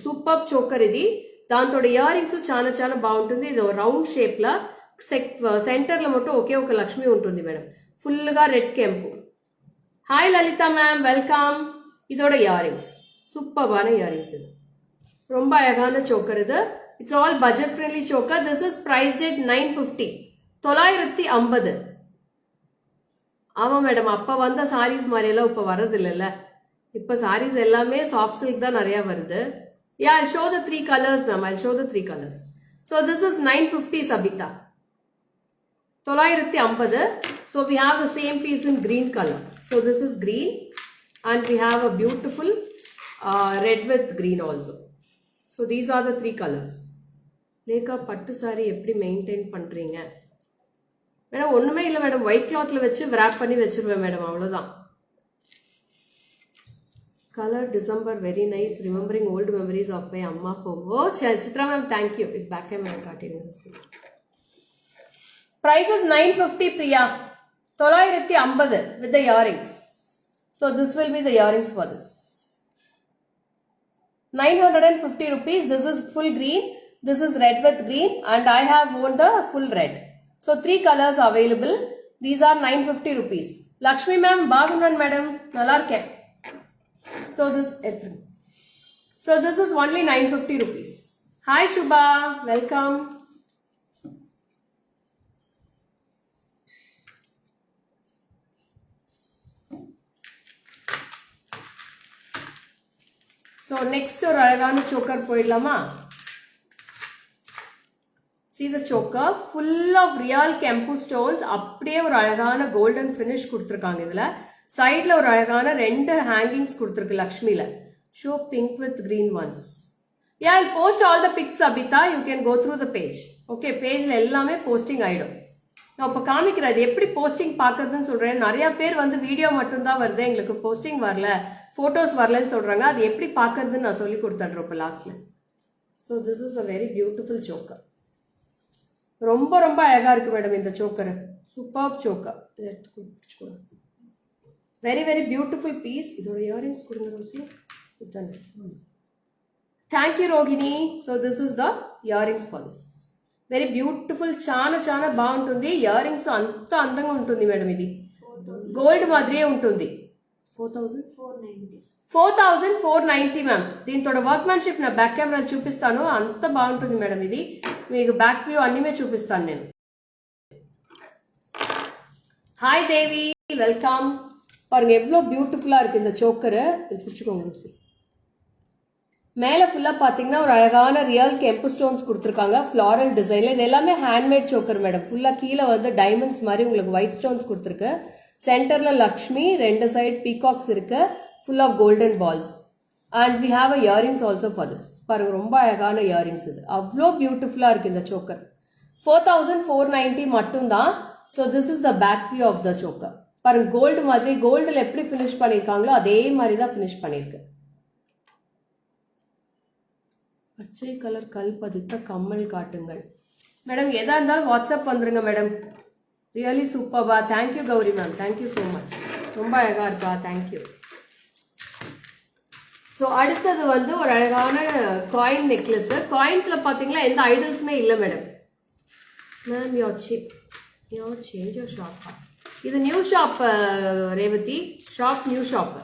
సూపర్ చోకర్ ఇది. దాంతో ఇయర్ రింగ్స్ చాలా చాలా బాగుంటుంది. ఇది రౌండ్ షేప్లో సెంటర్లో మొత్తం ఒకే ఒక లక్ష్మి ఉంటుంది మేడం, ఫుల్గా రెడ్ కెంపు. హాయ్ లలిత மேம், வெல்கம். இதோட இயரிங்ஸ் சூப்பர்பான இயரிங்ஸ். இது ரொம்ப அழகான சோக்கர். இது it's all budget friendly choker. This is priced at 950, 950. ஆமாம் மேடம், அப்போ வந்த சாரீஸ் மாதிரியெல்லாம் இப்போ வரது இல்லைல்ல. இப்போ சாரீஸ் எல்லாமே சாஃப்ட் சில்க் தான் நிறையா வருது. Yeah, I show the 3 colours ma'am, I show the 3 colours. So this is 950 Sabitha, 950. So we have the same piece in green color. So this is green and we have a beautiful red with green also. So these are the 3 colors. லேக்கா பட்டு sorry எப்படி maintain பண்ணுறீங்க madam? ஒன்றுமே இல்லை madam, white கிளாத்தில் வச்சு விராப் பண்ணி வச்சுருவேன் madam, அவ்வளோதான். Colour December very nice, remembering old memories of my amma home. Oh Chitra ma'am, thank you. இது பேக் கேமரா காட்டிடுங்க. Price is 950 Priya, 950 with the earrings. So this will be the earrings for this. 950 rupees. This is full green. This is red with green and I have worn the full red. So 3 colors available. These are 950 rupees. Lakshmi ma'am, bagunan madam, nalla irukken. So this is only 950 rupees. Hi Shubha, welcome. So next ஒரு அழகான choker போயிடலாமா? See the choker, full of real kempu stones. அப்படியே ஒரு அழகான golden finish கொடுத்துருக்காங்க. இதில் சைடில் ஒரு அழகான 2 ஹேங்கிங்ஸ் கொடுத்துருக்கு லக்ஷ்மியில். Show pink with green ones. Yeah, I post all the pics Abitha, you can go through the page. Okay, பேஜில் எல்லாமே போஸ்டிங் ஆகிடும். நான் இப்போ காமிக்கிறேன் அது எப்படி போஸ்டிங் பார்க்குறதுன்னு சொல்கிறேன். நிறையா பேர் வந்து வீடியோ மட்டும்தான் வருது, எங்களுக்கு போஸ்டிங் வரல, ஃபோட்டோஸ் வரலன்னு சொல்கிறாங்க. அது எப்படி பார்க்குறதுன்னு நான் சொல்லி கொடுத்துட்றேன் இப்போ லாஸ்ட்டில். So this is a very beautiful choker. ரொம்ப ரொம்ப அழகாக இருக்குது மேடம் இந்த choker. Super choker. Very very beautiful piece. இதோட இயரிங்ஸ் கொடுங்க Rosy. Thank you Rohini. So this is the earrings for this. Very beautiful, చాలా చాలా బాగుంటుంది. ఇయరింగ్స్ అంత అందంగా ఉంటుంది మేడం. ఇది గోల్డ్ మాదిరిயே ఉంటుంది. 4490 మ్యామ్. దీంతో వర్క్మెన్షిప్ నా బ్యాక్ కెమెరాలు చూపిస్తాను, అంత బాగుంటుంది మేడం. ఇది మీకు బ్యాక్ వ్యూ అన్నీమే చూపిస్తాను నేను. ஹாய் தேவி, வெல்கம். பாருங்க எவ்வளோ பியூட்டிஃபுல்லாக இருக்குது இந்த சோக்கரு. இது பிடிச்சிக்கோங்க ரோசி. மேலே ஃபுல்லாக பார்த்தீங்கன்னா ஒரு அழகான ரியல் கெம்பு ஸ்டோன்ஸ் கொடுத்துருக்காங்க ஃப்ளாரல் டிசைனில். இது எல்லாமே ஹேண்ட்மேட் சோக்கர் மேடம். ஃபுல்லாக கீழே வந்து டைமண்ட்ஸ் மாதிரி உங்களுக்கு ஒயிட் ஸ்டோன்ஸ் கொடுத்துருக்கு. சென்டரில் லக்ஷ்மி, 2 சைட் பீகாக்ஸ் இருக்கு, full of golden balls. And we have a earrings also for this. பாருங்க ரொம்ப அழகான இயரிங்ஸ். இது அவ்வளோ பியூட்டிஃபுல்லாக இருக்குது இந்த சோக்கர். 4490 மட்டும்தான். So this is the back view of the choker. பாருங்க கோல்டு மாதிரி, கோல்டில் எப்படி ஃபினிஷ் பண்ணியிருக்காங்களோ அதே மாதிரி தான் ஃபினிஷ் பண்ணியிருக்கு. பச்சை கலர் கல் பதித்த கம்மல் காட்டுங்கள் மேடம். எதா இருந்தாலும் வாட்ஸ்அப் வந்துருங்க மேடம். ரியலி சூப்பர்பா. Thank you Gowri ma'am, thank you so much. ரொம்ப அழகாக இருக்கா, தேங்க்யூ. ஸோ அடுத்தது வந்து ஒரு அழகான காயின் நெக்லஸ். காயின்ஸில் பார்த்தீங்கன்னா எந்த ஐடல்ஸுமே இல்லை மேடம். மேம் யோர் சேஞ்ச் யோர் ஷாப்பா? இது new shop Revathi, shop new shop.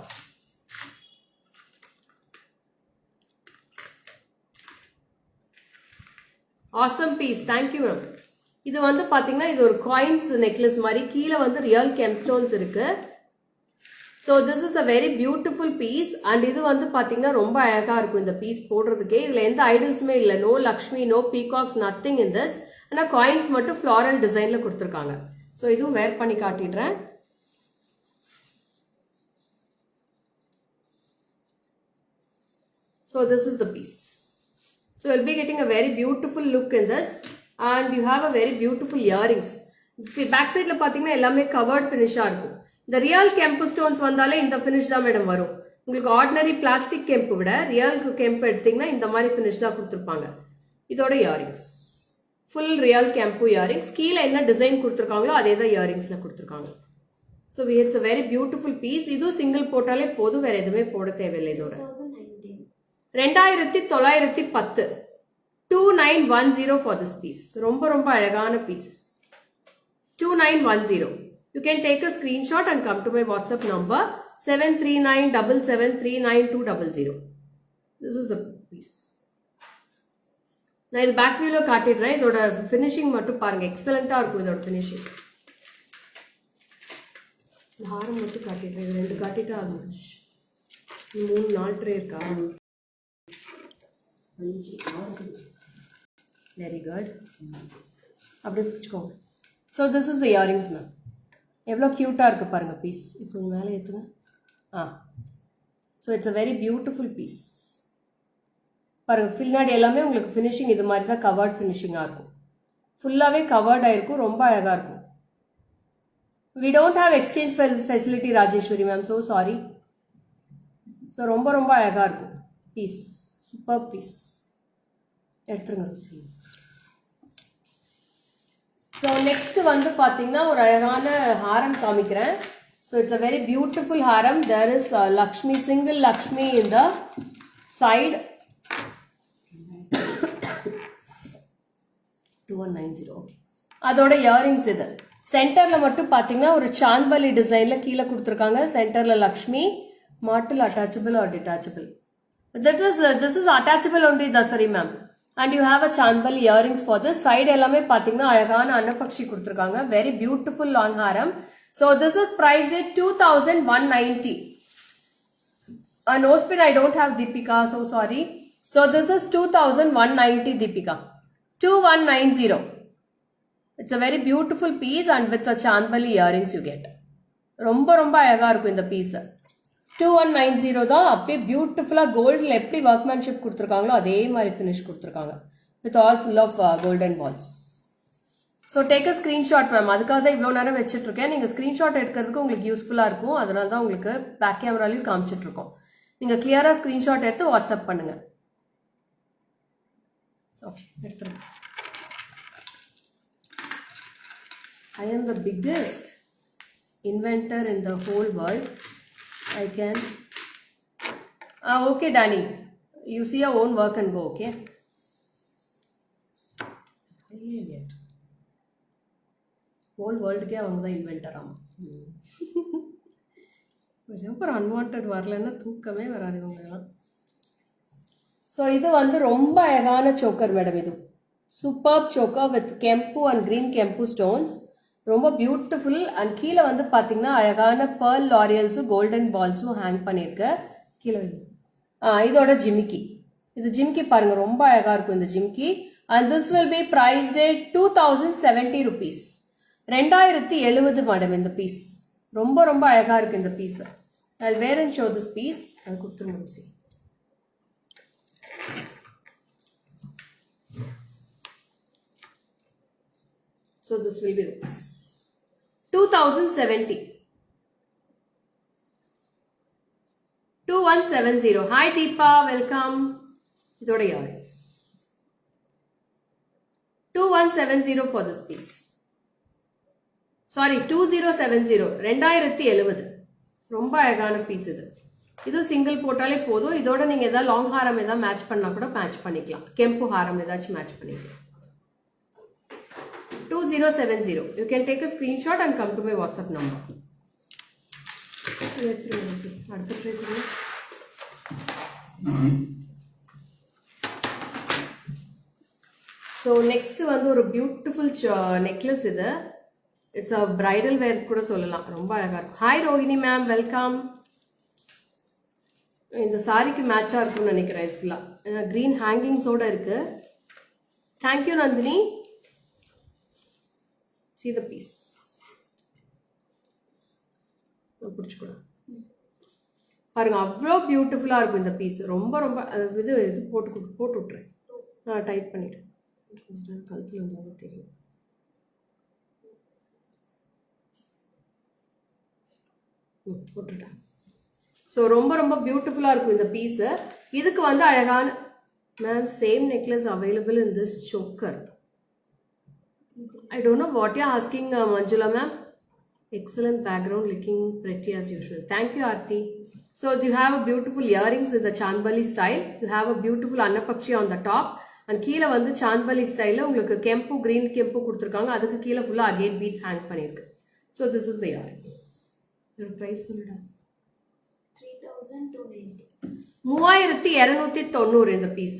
Awesome piece, thank you ma'am. இது வந்து பார்த்தீங்கன்னா இது ஒரு காயின்ஸ் நெக்லஸ் மாதிரி, கீழே வந்து ரியல் கெம்ஸ்டோன்ஸ் இருக்கு. So this is a very beautiful piece. And இது வந்து பார்த்தீங்கன்னா ரொம்ப அழகாக இருக்கும் இந்த பீஸ் போடுறதுக்கே. இதில் எந்த ஐடல்ஸுமே இல்லை, no Lakshmi, no peacocks, nothing in this. ஆனால் காயின்ஸ் மட்டும் ஃப்ளாரல் டிசைனில் கொடுத்துருக்காங்க. ஸோ இதுவும் வேர் பண்ணி காட்டிடுறேன். So this is the piece. So you'll be getting a very beautiful look in this, and you have a very beautiful earrings. Back side la pathina ellame covered finish ah irukum. The real kempu stones vandale indha finish da madam varum. உங்களுக்கு ordinary plastic கெம்பு விட real கெம்பு எடுத்தீங்கன்னா இந்த மாதிரி finish தான் கொடுத்துருப்பாங்க. இதோட earrings full real கெம்பு earrings. கீழே என்ன டிசைன் கொடுத்துருக்காங்களோ அதே தான் இயரிங்ஸில் கொடுத்துருக்காங்க. So it's a very beautiful piece. இதுவும் சிங்கிள் போட்டாலே போதும், வேற எதுவுமே போட தேவையில்லை. இதோட 2910 2910 ஃபார் திஸ் பீஸ். ரொம்ப ரொம்ப அழகான piece. 2910. You can take a screenshot and come to my WhatsApp number 7397739200. This is the piece. நான் இது பேக் வியூல காட்டிடுறேன். இதோட ஃபினிஷிங் மட்டும் பாருங்க, எக்ஸலண்டா இருக்கும் இதோட ஃபினிஷிங். ஹாரம் மட்டும் காட்டிடுறேன். இது 2 காட்டிட்டா ஆரம்பிச்சு 3-4 ட்ரே இருக்கா? Very good. அப்படியே பிடிச்சிக்கோங்க. So this is the earrings ma'am. எவ்வளோ க்யூட்டாக இருக்குது பாருங்கள் பீஸ். இப்போ மேலே ஏற்றுங்க. So it's a very beautiful piece. பாருங்கள் பின்னாடி எல்லாமே உங்களுக்கு ஃபினிஷிங் இது மாதிரி தான் கவர்ட் ஃபினிஷிங்காக இருக்கும். ஃபுல்லாகவே கவர்ட் ஆகிருக்கும். ரொம்ப அழகாக இருக்கும். We don't have exchange facility Rajeswari ma'am, so sorry. So ரொம்ப ரொம்ப அழகாக இருக்கும் பீஸ். Super piece. எடுத்துருங்க. ஸோ நெக்ஸ்ட் வந்து பார்த்தீங்கன்னா ஒரு அழகான ஹாரம் காமிக்கிறேன். So it's a very beautiful haram. There is Lakshmi, single Lakshmi in the side. 2190. Okay. அதோட இயரிங்ஸ் இது. சென்டரில் மட்டும் பார்த்தீங்கன்னா ஒரு சாந்த்வலி டிசைனில் கீழே கொடுத்துருக்காங்க. சென்டரில் லக்ஷ்மி. மாட்டில் attachable or detachable. This is attachable only, Dasari ma'am. And you have a chandbali earrings for this. Side எல்லாமே பார்த்தீங்கன்னா அழகான அன்னபக்ஷி கொடுத்துருக்காங்க. Very beautiful long haram. So this is priced at 2190. No spin, I don't have Deepika, so sorry. So this is 2190 Deepika. 2190. It's a very beautiful piece and with the chandbali earrings you get. ரொம்ப ரொம்ப அழகா இருக்கும் இந்த piece. 2190 தான். அப்படியே பியூட்டிஃபுல்லாக கோல்டில் எப்படி ஒர்க்மேன்ஷிப் கொடுத்துருக்காங்களோ அதே மாதிரி ஃபினிஷ் கொடுத்துருக்காங்க. With all full of golden balls. So take a screenshot ma'am. அதுக்காக தான் இவ்வளோ நேரம் வச்சுட்ருக்கேன். நீங்கள் ஸ்க்ரீன்ஷாட் எடுக்கிறதுக்கு உங்களுக்கு யூஸ்ஃபுல்லாக இருக்கும். அதனால தான் உங்களுக்கு பேக் கேமராலையும் காமிச்சிட்ருக்கோம். நீங்கள் கிளியராக ஸ்க்ரீன்ஷாட் எடுத்து வாட்ஸ்அப் பண்ணுங்கள். ஓகே, எடுத்துருங்க. I am the biggest inventor in the whole world. I can. Okay, Danny. You see your own work and go, okay? Whole world ke avanga da inventor am. ஒரு அன்வான்ட் வரலன்னா தூக்கமே வராது இவங்கெல்லாம். So இது வந்து ரொம்ப அழகான சோக்கர் மேடம். இது super choker with kempu and green kempu stones. ரொம்ப பியூட்டிஃபுல். அண்ட் கீழே வந்து பார்த்தீங்கன்னா அழகான பேர்ல் லாரியல்ஸும் கோல்டன் பால்ஸும் ஹேங் பண்ணியிருக்கு. கீழே இதோட ஜிமிக்கி. இது ஜிமிக்கி பாருங்க, ரொம்ப அழகா இருக்கும் இந்த ஜிமிக்கி. And this will be priced at 2070 rupees. 2070 madam இந்த பீஸ். ரொம்ப ரொம்ப அழகா இருக்கு இந்த piece. I'll wear and show this piece. அது கொடுத்துருங்க ருசி. So this will be the piece. 2070. 2170. Hi Deepa, welcome. இதோட earrings. 2170 for this piece. Sorry, 2070. 2070. ரொம்ப அழகான பீஸ் இது. இது சிங்கிள் போட்டாலே போதும். இதோட நீங்க ஏதாவது லாங் ஹாரம் ஏதாவது மேட்ச் பண்ணா கூட மேட்ச் பண்ணிக்கலாம். கெம்பு ஹாரம் ஏதாச்சும் மேட்ச் பண்ணிக்கலாம். 2070. You can take a screenshot and come to my WhatsApp number. So next வந்து ஒரு பியூட்டிஃபுல் நெக்லஸ். இது இட்ஸ் அ பிரைடல் வேர் கூட சொல்லலாம். ரொம்ப அழகா இருக்கும். Hi Rohini ma'am, welcome. இந்த சாரிக்கு மேட்சா இருக்கும்னு நினைக்கிறேன். இது ஃபுல்லா கிரீன் ஹேங்கிங்ஸோட இருக்கு. Thank you Nandini. See the piece. பிடிச்சிக்கலாம் பாருங்க, அவ்வளோ பியூட்டிஃபுல்லாக இருக்கும் இந்த பீஸ். ரொம்ப ரொம்ப இது போட்டு விட்றேன். நான் டைட் பண்ணிட்டேன். கழுத்தில் வந்து தெரியும். போட்டுட்டேன். ஸோ ரொம்ப ரொம்ப பியூட்டிஃபுல்லாக இருக்கும் இந்த பீஸு. இதுக்கு வந்து அழகான ma'am same necklace available in this choker. I don't know what you're asking, Manjula ma'am. Excellent background, looking pretty as usual. Thank you, Aarti. So you have a beautiful earrings in the Chandbali style. You have a beautiful Annapakshi on the top. And கீழே வந்து Chandbali style உங்களுக்கு கெம்பு green கெம்பு கொடுத்துருக்காங்க. அதுக்கு கீழே ஃபுல்லாக again beads hang பண்ணியிருக்கு. So this is the earrings. Your price சொல்லுடா. 3290 இந்த piece.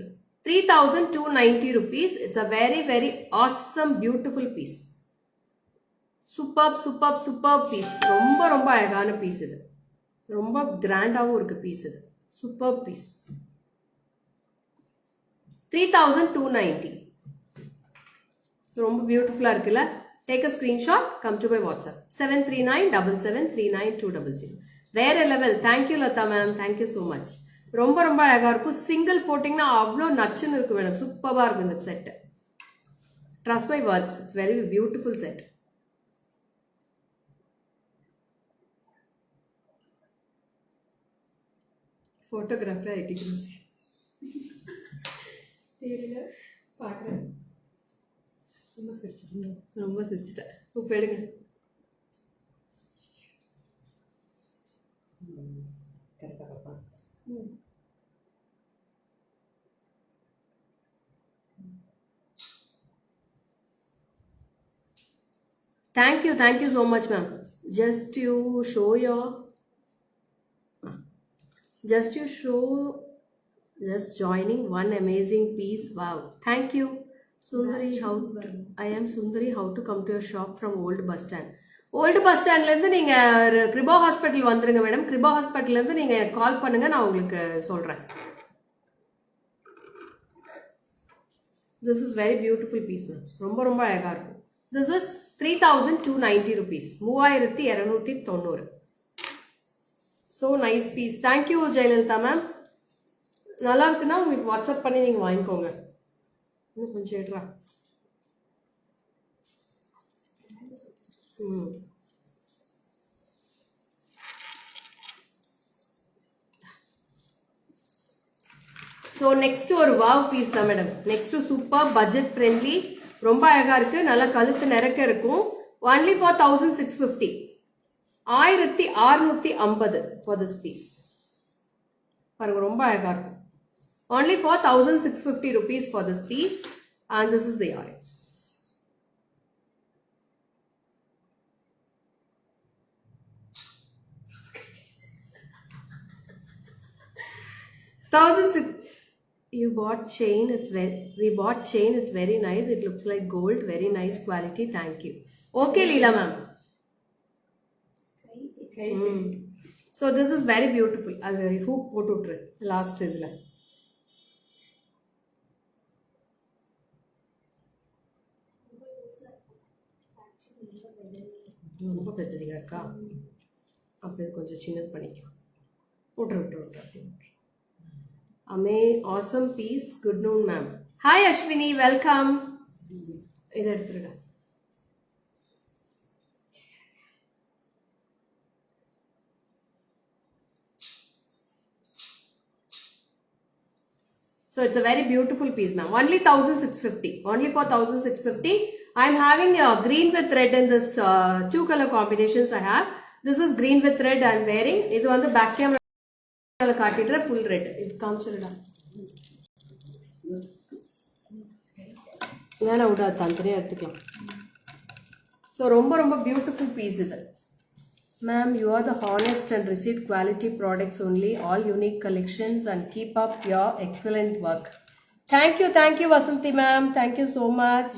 3290 rupees. It's a very very awesome beautiful piece. Superb piece. ரொம்ப ரொம்ப அழகான பீஸ் இது. ரொம்ப கிராண்டாவும் இருக்கு பீஸ் இது. Superb piece. 3290. ரொம்ப பியூட்டிஃபுல்லா இருக்குல்ல? Take a screenshot, come to my WhatsApp. 73977392200. வேற level. Thank you Lata ma'am. Thank you so much. ரொம்ப ரொம்ப அழகா இருக்கும். சிங்கிள் போட்டிங்கன்னா அவ்வளோ நச்சுன்னு இருக்கும் மேடம். சூப்பராக இருக்கும் இந்த set. Trust my words, it's very beautiful set. Photographer ஐடிக்ரூஸ் தெரியல பார்க்குறேன். ரொம்ப சிரிச்சிட்டேன். இப்போ எடுங்க. கரெக்டாக பாப்பா. Thank you so much ma'am. Just joining one amazing piece. Wow, thank you Sundari. I am Sundari. How to come to your shop from Old Bus Stand? Old Bus Standல இருந்து நீங்க கிரிபா ஹாஸ்பிட்டல் வந்துருங்க மேடம். கிரிபா ஹாஸ்பிட்டல்ல இருந்து நீங்க கால் பண்ணுங்க, நான் உங்களுக்கு சொல்றேன். This is very beautiful piece ma'am. ரொம்ப ரொம்ப அழகா இருக்கும். This is 3290 rupees. 3290. So nice piece. Thank you Jayalalitha ma'am. நல்லா இருக்குன்னா உங்களுக்கு வாட்ஸ்அப் பண்ணி நீங்க வாங்கிக்கோங்க. இன்னும் கொஞ்சம் எடுறா. ஸோ நெக்ஸ்ட் ஒரு வாவ் பீஸ் தான் madam. Next super budget friendly, ரொம்ப அழகா இருக்கு. நல்லா கழுத்து நிறக்க இருக்கும். Only for 1650. 1650 for this piece. பாருங்க ரொம்ப அழகா இருக்கும். Only for 1650 rupees for this piece, and this is the earrings. You bought chain. We bought chain. It's very nice. It looks like gold. Very nice quality. Thank you. Okay, Leela ma'am. So this is very beautiful. Who put it last idla. ரொம்ப பெரியதா இருக்கா? அப்போ கொஞ்சம் சின்னது பண்ணிக்கலாம். விட்டு awesome piece. Good noon ma'am. Hi Ashwini, welcome. இதை எடுத்துருங்க. So it's a very beautiful piece ma'am. Only 1650. Only for 1650. I'm having a green with red in this two color combinations I have. This is green with red I'm wearing. This is the back camera காட்டிடுற full red. இது காமிச்சிருடா. வேணா விட தந்தனே எடுத்துக்கலாம். So ரொம்ப ரொம்ப beautiful piece இது. Ma'am, you are the honest and received quality products only. All unique collections and keep up your excellent work. Thank you Vasanthi ma'am. Thank you so much.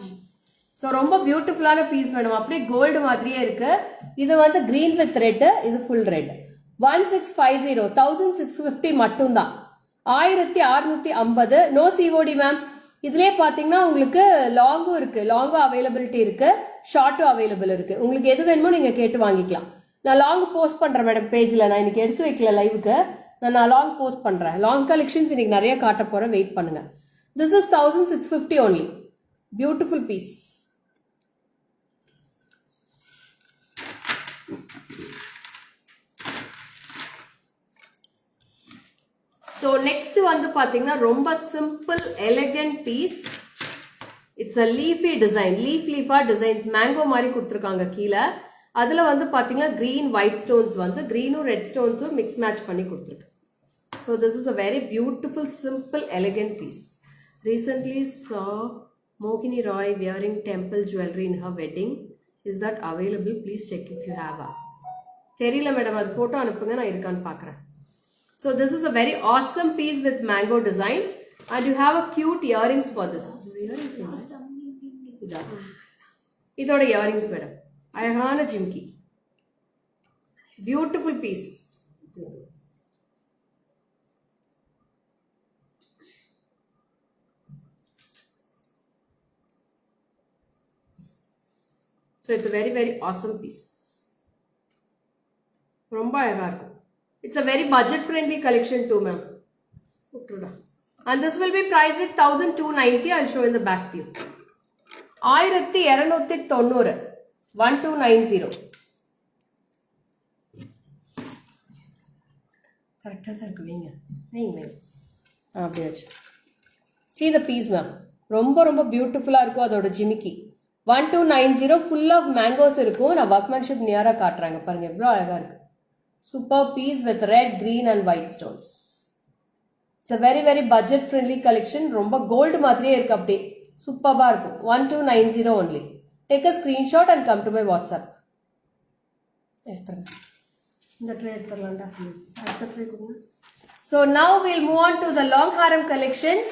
So ரொம்ப பியூட்டிஃபுல்லான piece madam. அப்படியே gold மாதிரியே இருக்கு. இது வந்து green with red, இது full red. 1650 1650 மட்டும்தான். 1650. No COD ma'am. இதுலயே பாத்தீங்கன்னா உங்களுக்கு லாங்கும் இருக்கு, லாங்கும் அவைலபிலிட்டி இருக்கு, ஷார்ட்டும் அவைலபிள் இருக்கு. உங்களுக்கு எது வேணுமோ நீங்க கேட்டு வாங்கிக்கலாம். நான் லாங் போஸ்ட் பண்றேன் மேடம் பேஜ்ல. நான் இன்னைக்கு எடுத்து வைக்கல லைவுக்கு. நான் லாங் போஸ்ட் பண்றேன். லாங் கலெக்ஷன்ஸ் இன்னைக்கு நிறைய காட்ட போறேன். வெயிட் பண்ணுங்க. This is 1650 only. Beautiful piece. So next வந்து பாத்தீங்கன்னா ரொம்ப simple elegant piece. It's a leafy design. Leaf designs mango மாதிரி கொடுத்திருக்காங்க கீழ. அதுல வந்து பாத்தீங்கன்னா green white stones வந்து greenும் red stonesும் mix match பண்ணி கொடுத்திருக்கு. So this is a very beautiful simple elegant piece. Recently saw Mohini Roy wearing temple jewelry in her wedding. Is that available? Please check if you have a. தெரியல madam, அது photo அனுப்புங்க, நான் இருக்கான்னு பார்க்குறேன். So this is a very awesome piece with mango designs and you have a cute earrings for this. இதோட earrings madam, அழகான jhumki, beautiful piece. So it's a very very awesome piece. ரொம்ப அழகா இருக்கும். It's a very budget friendly collection too, ma'am. And this will be priced at 1290. I'll show in the back view. 1290 1290. கரெக்டாக தான் இருக்கு. வைங்க அப்படியாச்சு. See the piece, ma'am. ரொம்ப ரொம்ப பியூட்டிஃபுல்லாக இருக்கும் அதோட ஜிமிக்கி. 1290 full of mangoes இருக்கும். நான் workmanship நியராக காட்டுறாங்க பாருங்க, எவ்வளோ அழகாக இருக்கு. Super piece with red, green and white stones. It's a very very budget friendly collection. ரொம்ப gold மாதிரியே இருக்கு, அப்படியே சூப்பர்பா இருக்கும். 1290 only. Take a screenshot and come to my WhatsApp. எடுத்துருங்க, இந்த ட்ரே எடுத்துடலாம்டா, அடுத்த ட்ரே கொடுங்க. So now we'll move on to the long haram collections.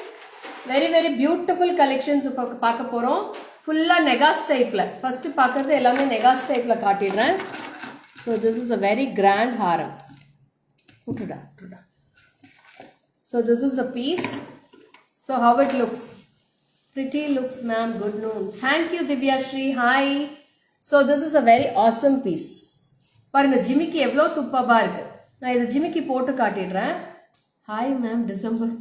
Very very beautiful collections பார்க்க போறோம். ஃபுல்லா நெகாஸ் டைப்ல. ஃபர்ஸ்ட் பார்க்கறது எல்லாமே நெகாஸ் டைப்ல காட்டிடுறேன். So this is a very grand haram. So this is the piece. So how it looks? Pretty looks, ma'am. Good noon. Thank you, Divya Shri. Hi. So this is a very awesome piece. பாருங்க ஜிமிக்கி எவ்வளோ சூப்பராக இருக்கு. நான் இது ஜிமிக்கி போட்டு காட்டிடுறேன். Hi ma'am, December.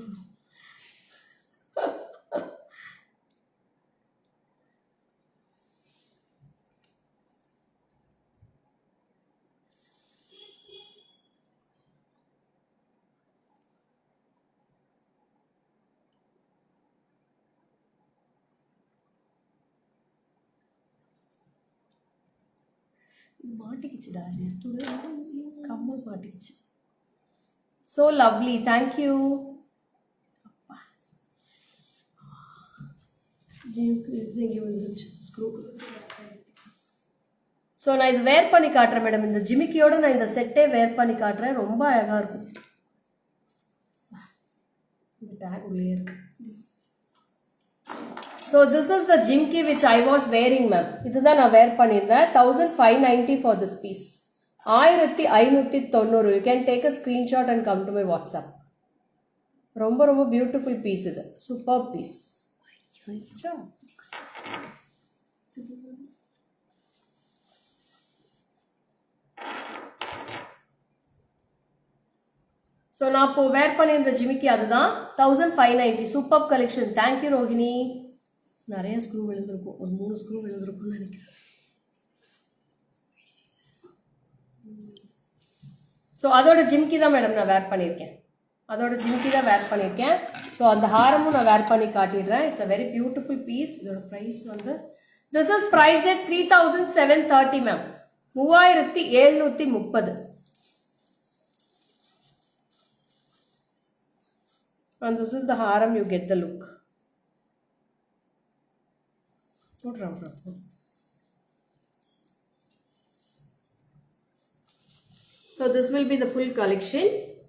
மாட்டிக்கிச்சுடா, கம்மல் மாட்டிக்கிச்சு. So lovely, thank you. So நான் இது வேர் பண்ணி காட்டுறேன் மேடம். இந்த ஜிமிக்கியோட நான் இந்த செட்டே வேர் பண்ணி காட்டுறேன். ரொம்ப அழகா இருக்கும். இந்த டேக் உள்ளே இருக்கு. So this is the jimki which I was wearing, ma'am. இதுதான் நான் வேர் பண்ணியிருந்தேன். 1590 for this piece. 1590. You can take a screenshot and come to my WhatsApp. ரொம்ப ரொம்ப பியூட்டிஃபுல் பீஸ் இது. Super piece. ஸோ நான் இப்போ வேர் பண்ணியிருந்த ஜிமிக்கி அதுதான். 1590. Super collection. தேங்க்யூ ரோஹிணி. நிறைய ஸ்க்ரூ விழுந்திருக்கும், ஒரு 3 ஸ்க்ரூ விழுந்திருக்கும்னு நினைக்கிறேன். ஸோ அதோட ஜிமிக்கி தான் மேடம் நான் வேர் பண்ணியிருக்கேன். ஸோ அந்த ஹாரமும் நான் வேர் பண்ணி காட்டிடுறேன். It's a very beautiful piece. இதோட ப்ரைஸ் வந்து this is priced at 3730 ma'am. 3730. And this is the haram, you get the look. So this will be the full collection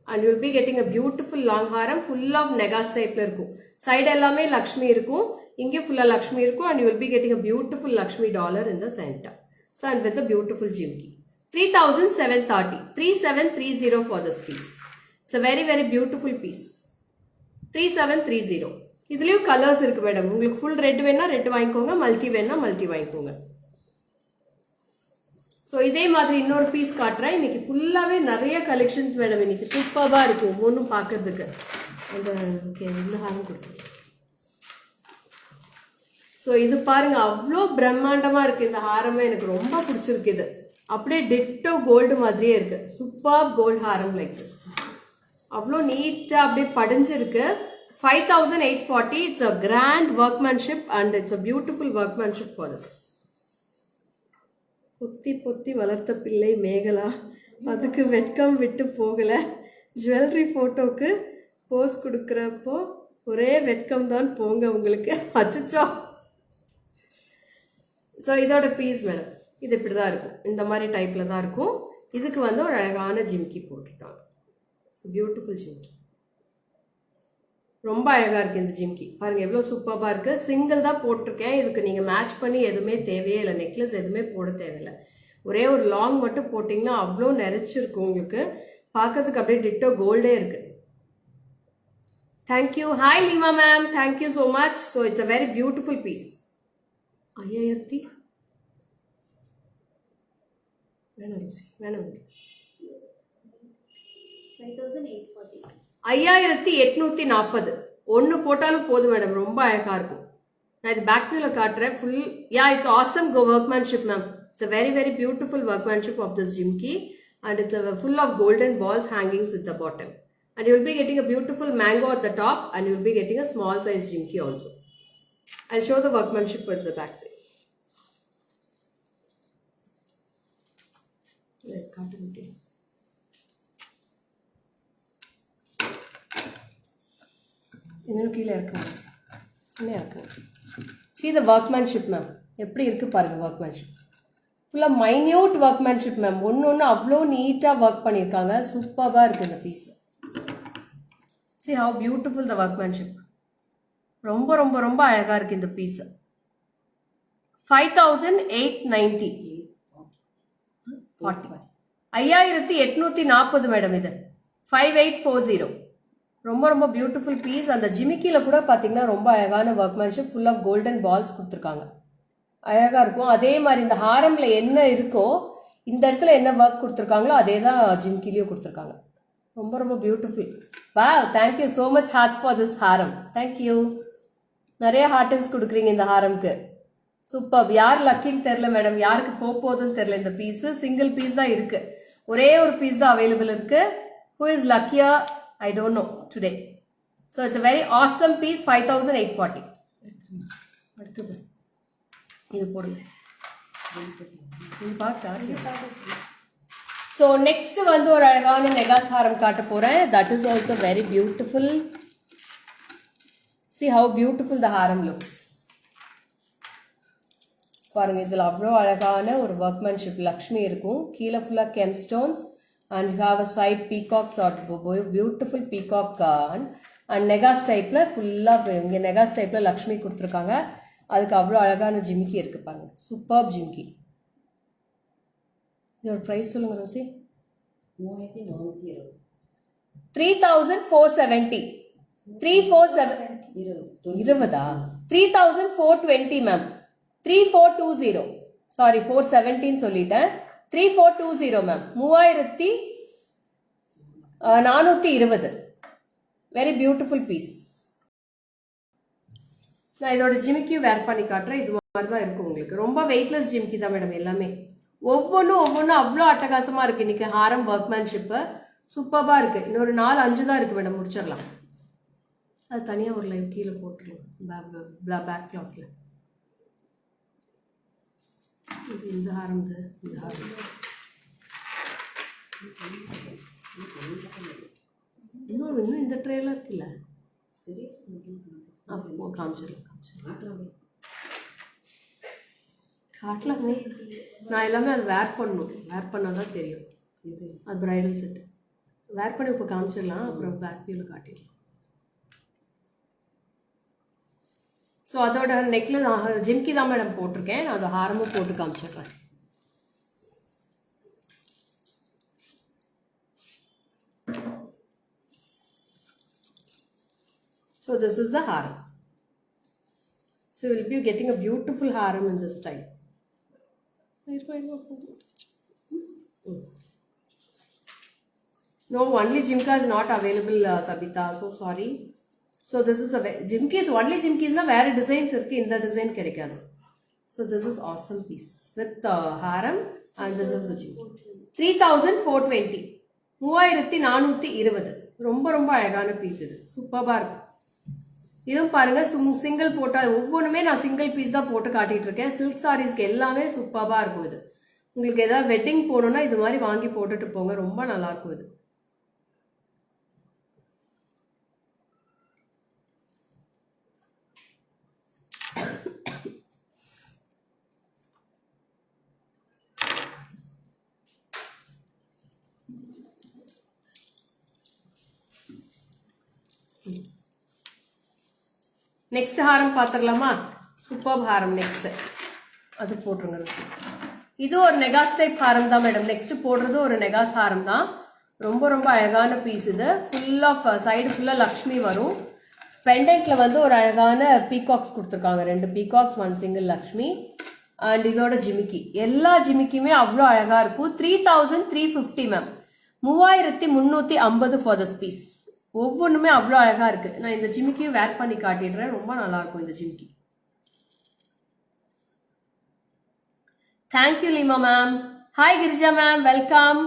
and you will be getting a beautiful long haram full of negas type la irukum. Side ellame Lakshmi irukum, inge full Lakshmi irukum and you will be getting a beautiful Lakshmi dollar in the center. So and with a beautiful jimki. 3730. 3730 for this piece. It's a very very beautiful piece. 3730. இதுலயும் colours இருக்கு madam. உங்களுக்கு full red வேணா red வாங்கிக்கோங்க, multi வேணா multi வாங்கிக்கோங்க. So இதே மாதிரி இன்னொரு பீஸ் காட்டுறேன். இன்னைக்கு ஃபுல்லாவே நிறைய கலெக்ஷன்ஸ் மேடம். இன்னைக்கு சூப்பராக இருக்கும் ஒன்றும் பார்க்கறதுக்கு. அந்த ஓகே இந்த ஹாரம் கொடுத்துருக்கேன். ஸோ இது பாருங்க, அவ்வளோ பிரம்மாண்டமா இருக்கு இந்த ஹாரமே. எனக்கு ரொம்ப பிடிச்சிருக்கு. இது அப்படியே டிட்டோ கோல்டு மாதிரியே இருக்கு. Super gold Haram like this. அவ்வளோ நீட்டாக அப்படியே படிஞ்சிருக்கு. 5840. It's a grand workmanship and it's a beautiful workmanship for this. பொத்தி பொத்தி வளர்த்த பிள்ளை மேகலா, அதுக்கு வெட்கம் விட்டு போகல. ஜுவல்லரி ஃபோட்டோக்கு போஸ் கொடுக்குறப்போ ஒரே வெட்கம் தான் போங்க உங்களுக்கு. அச்சோ. ஸோ இதோட பீஸ் மேடம் இது இப்படி தான் இருக்கும், இந்த மாதிரி டைப்பில் தான் இருக்கும். இதுக்கு வந்து ஒரு அழகான ஜிம்கி போட்டுருக்காங்க. ஸோ பியூட்டிஃபுல் ஜிம்கி, ரொம்ப அழகாக இருக்குது இந்த ஜிம்கி. பாருங்கள் எவ்வளோ சூப்பராக இருக்குது. சிங்கிள் தான் போட்டிருக்கேன். இதுக்கு நீங்கள் மேட்ச் பண்ணி எதுவுமே தேவையே இல்லை, நெக்லஸ் எதுவுமே போட தேவையில்லை. ஒரே ஒரு லாங் மட்டும் போட்டிங்கன்னா அவ்வளோ நிறைச்சிருக்கும் உங்களுக்கு. பார்க்கறதுக்கு அப்படியே டிட்டோ கோல்டே இருக்குது. Thank you. Hi Leema ma'am, thank you so much. So it's a very beautiful piece. 5000 வேணாம் வேணாம் 5840. ஒன்று போட்டாலும் போதும் மேடம், ரொம்ப அழகாக இருக்கும். நான் இது பேக் வியூவில் காட்டுறேன். Full it's awesome workmanship ma'am. It's a very very beautiful workmanship of this jhumki and it's full of golden balls hangings at the bottom. And you will be getting a beautiful mango at the top and you will be getting a small size jimki also. I'll show the workmanship with the back side. See the workmanship ma'am. எப்படி இருக்கு பாருங்க workmanship. ஃபுல்லாக minute workmanship ma'am. ஒன்று அவ்வளோ நீட்டாக work பண்ணியிருக்காங்க. சூப்பராக இருக்குது இந்த piece. See how beautiful the workmanship. ரொம்ப ரொம்ப ரொம்ப அழகாக இருக்குது இந்த பீஸ். 5890. 5840 மேடம். இது 5840. ரொம்ப ரொம்ப பியூட்டிஃபுல் பீஸ். அந்த ஜிமிக்கியில் கூட பார்த்தீங்கன்னா ரொம்ப அழகான workmanship, full of golden balls கொடுத்துருக்காங்க. அழகாக இருக்கும். அதே மாதிரி இந்த ஹாரமில் என்ன இருக்கோ, இந்த இடத்துல என்ன ஒர்க் கொடுத்துருக்காங்களோ அதே தான் ஜிம்கிலையும் கொடுத்துருக்காங்க. ரொம்ப ரொம்ப beautiful. Wow, thank you so much hearts for this Haram. Thank you. நிறைய ஹார்டன்ஸ் கொடுக்குறீங்க இந்த ஹாரம்க்கு. சூப்பர். யார் லக்கின்னு தெரில மேடம், யாருக்கு போகுதுன்னு தெரில. இந்த பீஸு சிங்கிள் பீஸ் தான் இருக்குது, ஒரே ஒரு பீஸ் தான் அவைலபிள் இருக்குது. ஹூ இஸ் லக்கியா I don't know today. So it's a very awesome piece. 5840. அடுத்தது இது போடுங்க. ஸோ நெக்ஸ்ட் வந்து ஒரு அழகான நெகாஸ் ஹாரம் காட்ட போகிறேன். That is also very beautiful. See how beautiful the haram looks. பாருங்க, இதில் அவ்வளோ அழகான ஒரு ஒர்க்மேன்ஷிப். லக்ஷ்மி இருக்கும், கீழே ஃபுல்லாக gem stones and you have a side peacocks are beautiful peacock and நெகாஸ் டைப்பில் ஃபுல்லாக இங்கே நெகாஸ் டைப்பில் லக்ஷ்மி கொடுத்துருக்காங்க. அதுக்கு அவ்வளோ அழகான ஜிமிக்கி இருக்குது பாருங்க. சூப்பர் ஜிமிக்கி. இதோட ப்ரைஸ் சொல்லுங்க ரோசி. 3470. 3420 மேம். 3420. சாரி 417 சொல்லிட்டேன். 3420 மேம். 3420. Very beautiful piece. நான் இதோட ஜிமிக்கியும் வேர் பண்ணி காட்டுறேன். இது மாதிரி தான் இருக்கும் உங்களுக்கு. ரொம்ப வெயிட்லெஸ் ஜிமிக்கி தான் மேடம் எல்லாமே. ஒவ்வொன்றும் அவ்வளோ அட்டகாசமாக இருக்குது. இன்றைக்கி ஹாரம் ஒர்க்மேன்ஷிப்பு சூப்பராக இருக்குது. இன்னொரு 4-5 தான் இருக்குது மேடம், முடிச்சிடலாம். அது தனியாக ஒரு லைவ் கீழே போட்டுருலாம் பேக் கிளாத்தில். இது இந்த ஹாரம், இந்த ஹாரம் இன்னும் இந்த ட்ரேல இருக்குல்ல. சரி, அப்போ காமிச்சிடலாம். காட்டலாம். நான் எல்லாமே அது வேர் பண்ணால் தான் தெரியும். அது ப்ரைடல் செட்டு வேர் பண்ணி இப்போ காமிச்சிடலாம். அப்புறம் பேக் வியூவில் காட்டிடலாம். ஸோ அதோட நெக்லஸ் ஜிம்கி தான் மேடம் போட்டிருக்கேன். நான் அது ஹாரமும் போட்டு காமிச்சிடுறேன். So this is the haram. So you will be getting a beautiful haram in this style. No, only Jimka is not available, Sabita. So sorry. So this is a Jimkis. Only Jimkis na where designs irukku, in the design kedikadu. So this is awesome piece with haram and this is the Jimki. 3420. 3420. ரொம்ப ரொம்ப அழகான piece இது, சூப்பராக இருக்கும். இதுவும் பாருங்க single போட்டால் ஒவ்வொன்றுமே நான் சிங்கிள் பீஸ் தான் போட்டு காட்டிட்டு இருக்கேன். சில்க் சாரீஸ்க்கு எல்லாமே சூப்பராக இருக்கும் இது. உங்களுக்கு ஏதாவது வெட்டிங் போகணுன்னா இது மாதிரி வாங்கி போட்டுட்டு போங்க, ரொம்ப நல்லா இருக்கும் இது. நெக்ஸ்ட் ஹாரம் பார்த்துடலாமா? சூப்பர் ஹாரம் நெக்ஸ்ட் அது போட்டுருங்க. இது ஒரு நெகாஸ் டைப் ஹாரம் தான் மேடம். நெக்ஸ்ட் போடுறது ஒரு நெகாஸ் ஹாரம் தான். ரொம்ப ரொம்ப அழகான பீஸ் இது. ஃபுல் ஆஃப் சைடு ஃபுல்லாக லக்ஷ்மி வரும். பெண்டன்ட்ல வந்து ஒரு அழகான பீகாக்ஸ் கொடுத்துருக்காங்க, 2 பீகாக்ஸ் 1 சிங்கிள் லக்ஷ்மி. அண்ட் இதோட ஜிமிக்கி, எல்லா ஜிமிக்கியுமே அவ்வளோ அழகா இருக்கும். 3350 மேம், 3350 ஃபார் திஸ் பீஸ். ஒவ்வொன்றுமே அவ்வளோ அழகா இருக்கு. நான் இந்த ஜிமிக்கியும் வேர் பண்ணி காட்டிடுறேன், ரொம்ப நல்லா இருக்கும் இந்த ஜிமிக்கி. Thank you Leema ma'am. Hi Girija ma'am, welcome.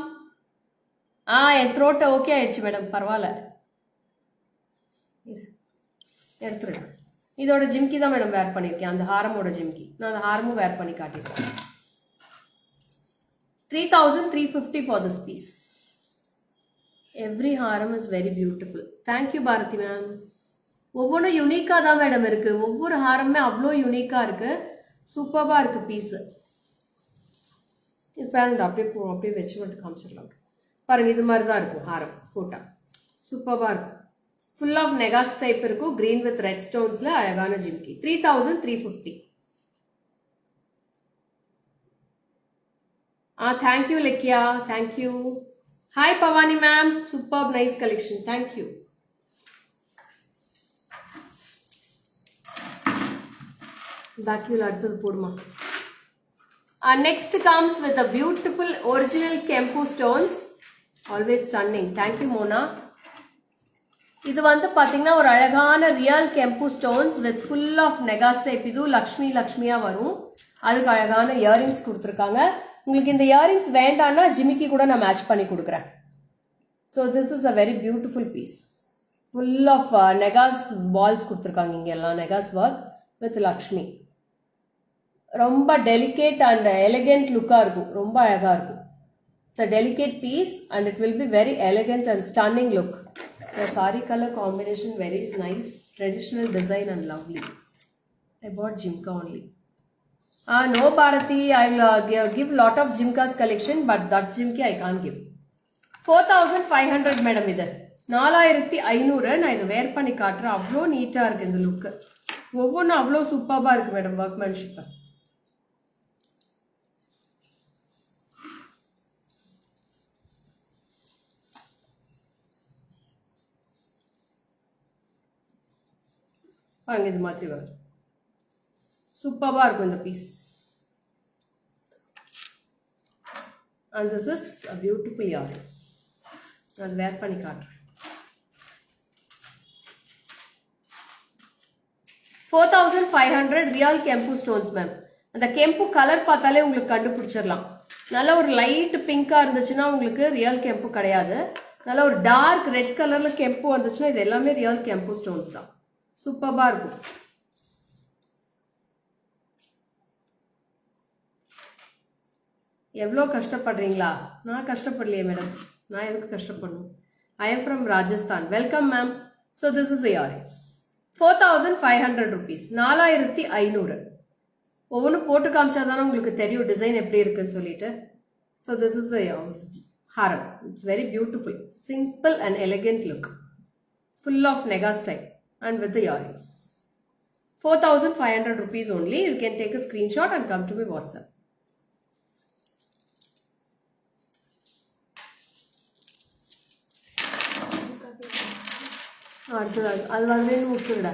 என் த்ரோட்டை ஓகே ஆயிடுச்சு மேடம், பரவாயில்ல, எடுத்துருங்க. இதோட ஜிம்கி தான் மேடம் வேர் பண்ணியிருக்கேன், அந்த ஹாரமோட ஜிம்கி. நான் அந்த ஹாரமும் வேர் பண்ணி காட்டியிருக்கேன். 3350 for this piece. Every haaram is very beautiful. Thank you Bharathi ma'am. ஒவ்வொன்றும் யூனிக்காக தான் மேடம் இருக்கு. ஒவ்வொரு ஹாரமுமே அவ்வளோ யூனிக்காக இருக்கு, சூப்பராக இருக்கு பீஸு. இது பாருங்க, அப்படியே வச்சு மட்டும் காமிச்சிடலாம் பாருங்க. இது மாதிரி தான் இருக்கும் ஹாரம் போட்டா, சூப்பராக இருக்கும். ஃபுல் ஆஃப் நெகாஸ் டைப் இருக்கும், கிரீன் வித் ரெட் ஸ்டோன்ஸ்ல அழகான ஜிம்கி. 3350. தேங்க்யூ லெக்கியா, thank you. Hi Bhavani ma'am, super nice collection, thank you. பேக்யூல அடுத்தது போடுமா. Next comes with a beautiful original Kempu stones. Always stunning. Thank you Mona. இது வந்து பாத்தீங்கன்னா ஒரு அழகான ரியல் கெம்பு ஸ்டோன்ஸ் வித் ஃபுல் ஆஃப் நெகாஸ் டைப். இது லக்ஷ்மியா வரும். அதுக்கு அழகான இயரிங்ஸ் கொடுத்துருக்காங்க. உங்களுக்கு இந்த இயரிங்ஸ் வேண்டாம்னா ஜிமிக்கி கூட நான் மேட்ச் பண்ணி கொடுக்குறேன். So this is a very beautiful piece. Full of நெகாஸ் பால்ஸ் கொடுத்துருக்காங்க இங்க எல்லாம், நெகாஸ் ஒர்க் வித் லக்ஷ்மி. ரொம்ப டெலிகேட் அண்ட் எலிகென்ட் லுக்காக இருக்கும், ரொம்ப அழகாக இருக்கும். It's a delicate piece and it will be very elegant and stunning look. The saree color combination very nice, traditional design and lovely. I bought Jimka only. No Bharati, I will give lot of Jimka's collection, but that Jimki I can't give. 4500 madam இது 4500. நான் இதை வேர் பண்ணி காட்டுறேன், அவ்வளோ நீட்டாக இருக்கு இந்த லுக்கு. ஒவ்வொன்றும் அவ்வளோ சூப்பராக இருக்கு மேடம், ஒர்க்மேன்ஷிப். பாருங்க இது மாதிரி வரும், சூப்பராக இருக்கும் இந்த piece. And this is a beautiful earrings. நான் வேர் பண்ணி காட்டுறேன். 4500 ரியல் கெம்பு ஸ்டோன்ஸ் மேம். அந்த கெம்பு கலர் பார்த்தாலே உங்களுக்கு கண்டுபிடிச்சிடலாம். நல்ல ஒரு லைட் பிங்காக இருந்துச்சுன்னா உங்களுக்கு ரியல் கெம்பு கிடையாது. நல்ல ஒரு டார்க் ரெட் கலரில் கெம்பு வந்துச்சுன்னா இது எல்லாமே ரியல் கெம்பு ஸ்டோன்ஸ் தான். சூப்பராக இருக்கும். எவ்வளோ கஷ்டப்படுறீங்களா? நான் கஷ்டப்படலையே மேடம், நான் எதுக்கு கஷ்டப்படணும்? I am from Rajasthan. Welcome ma'am. So this is earrings 4500 rupees, 4500. ஒவ்வொன்றும் போட்டு காமிச்சா தானே உங்களுக்கு தெரியும் டிசைன் எப்படி இருக்குன்னு சொல்லிட்டு. So this is the Haram. It's very beautiful, simple and elegant look, full of nega style and with the earrings. 4500 rupees only. You can take a screenshot and come to my WhatsApp. அது வந்து முடிச்சுடா.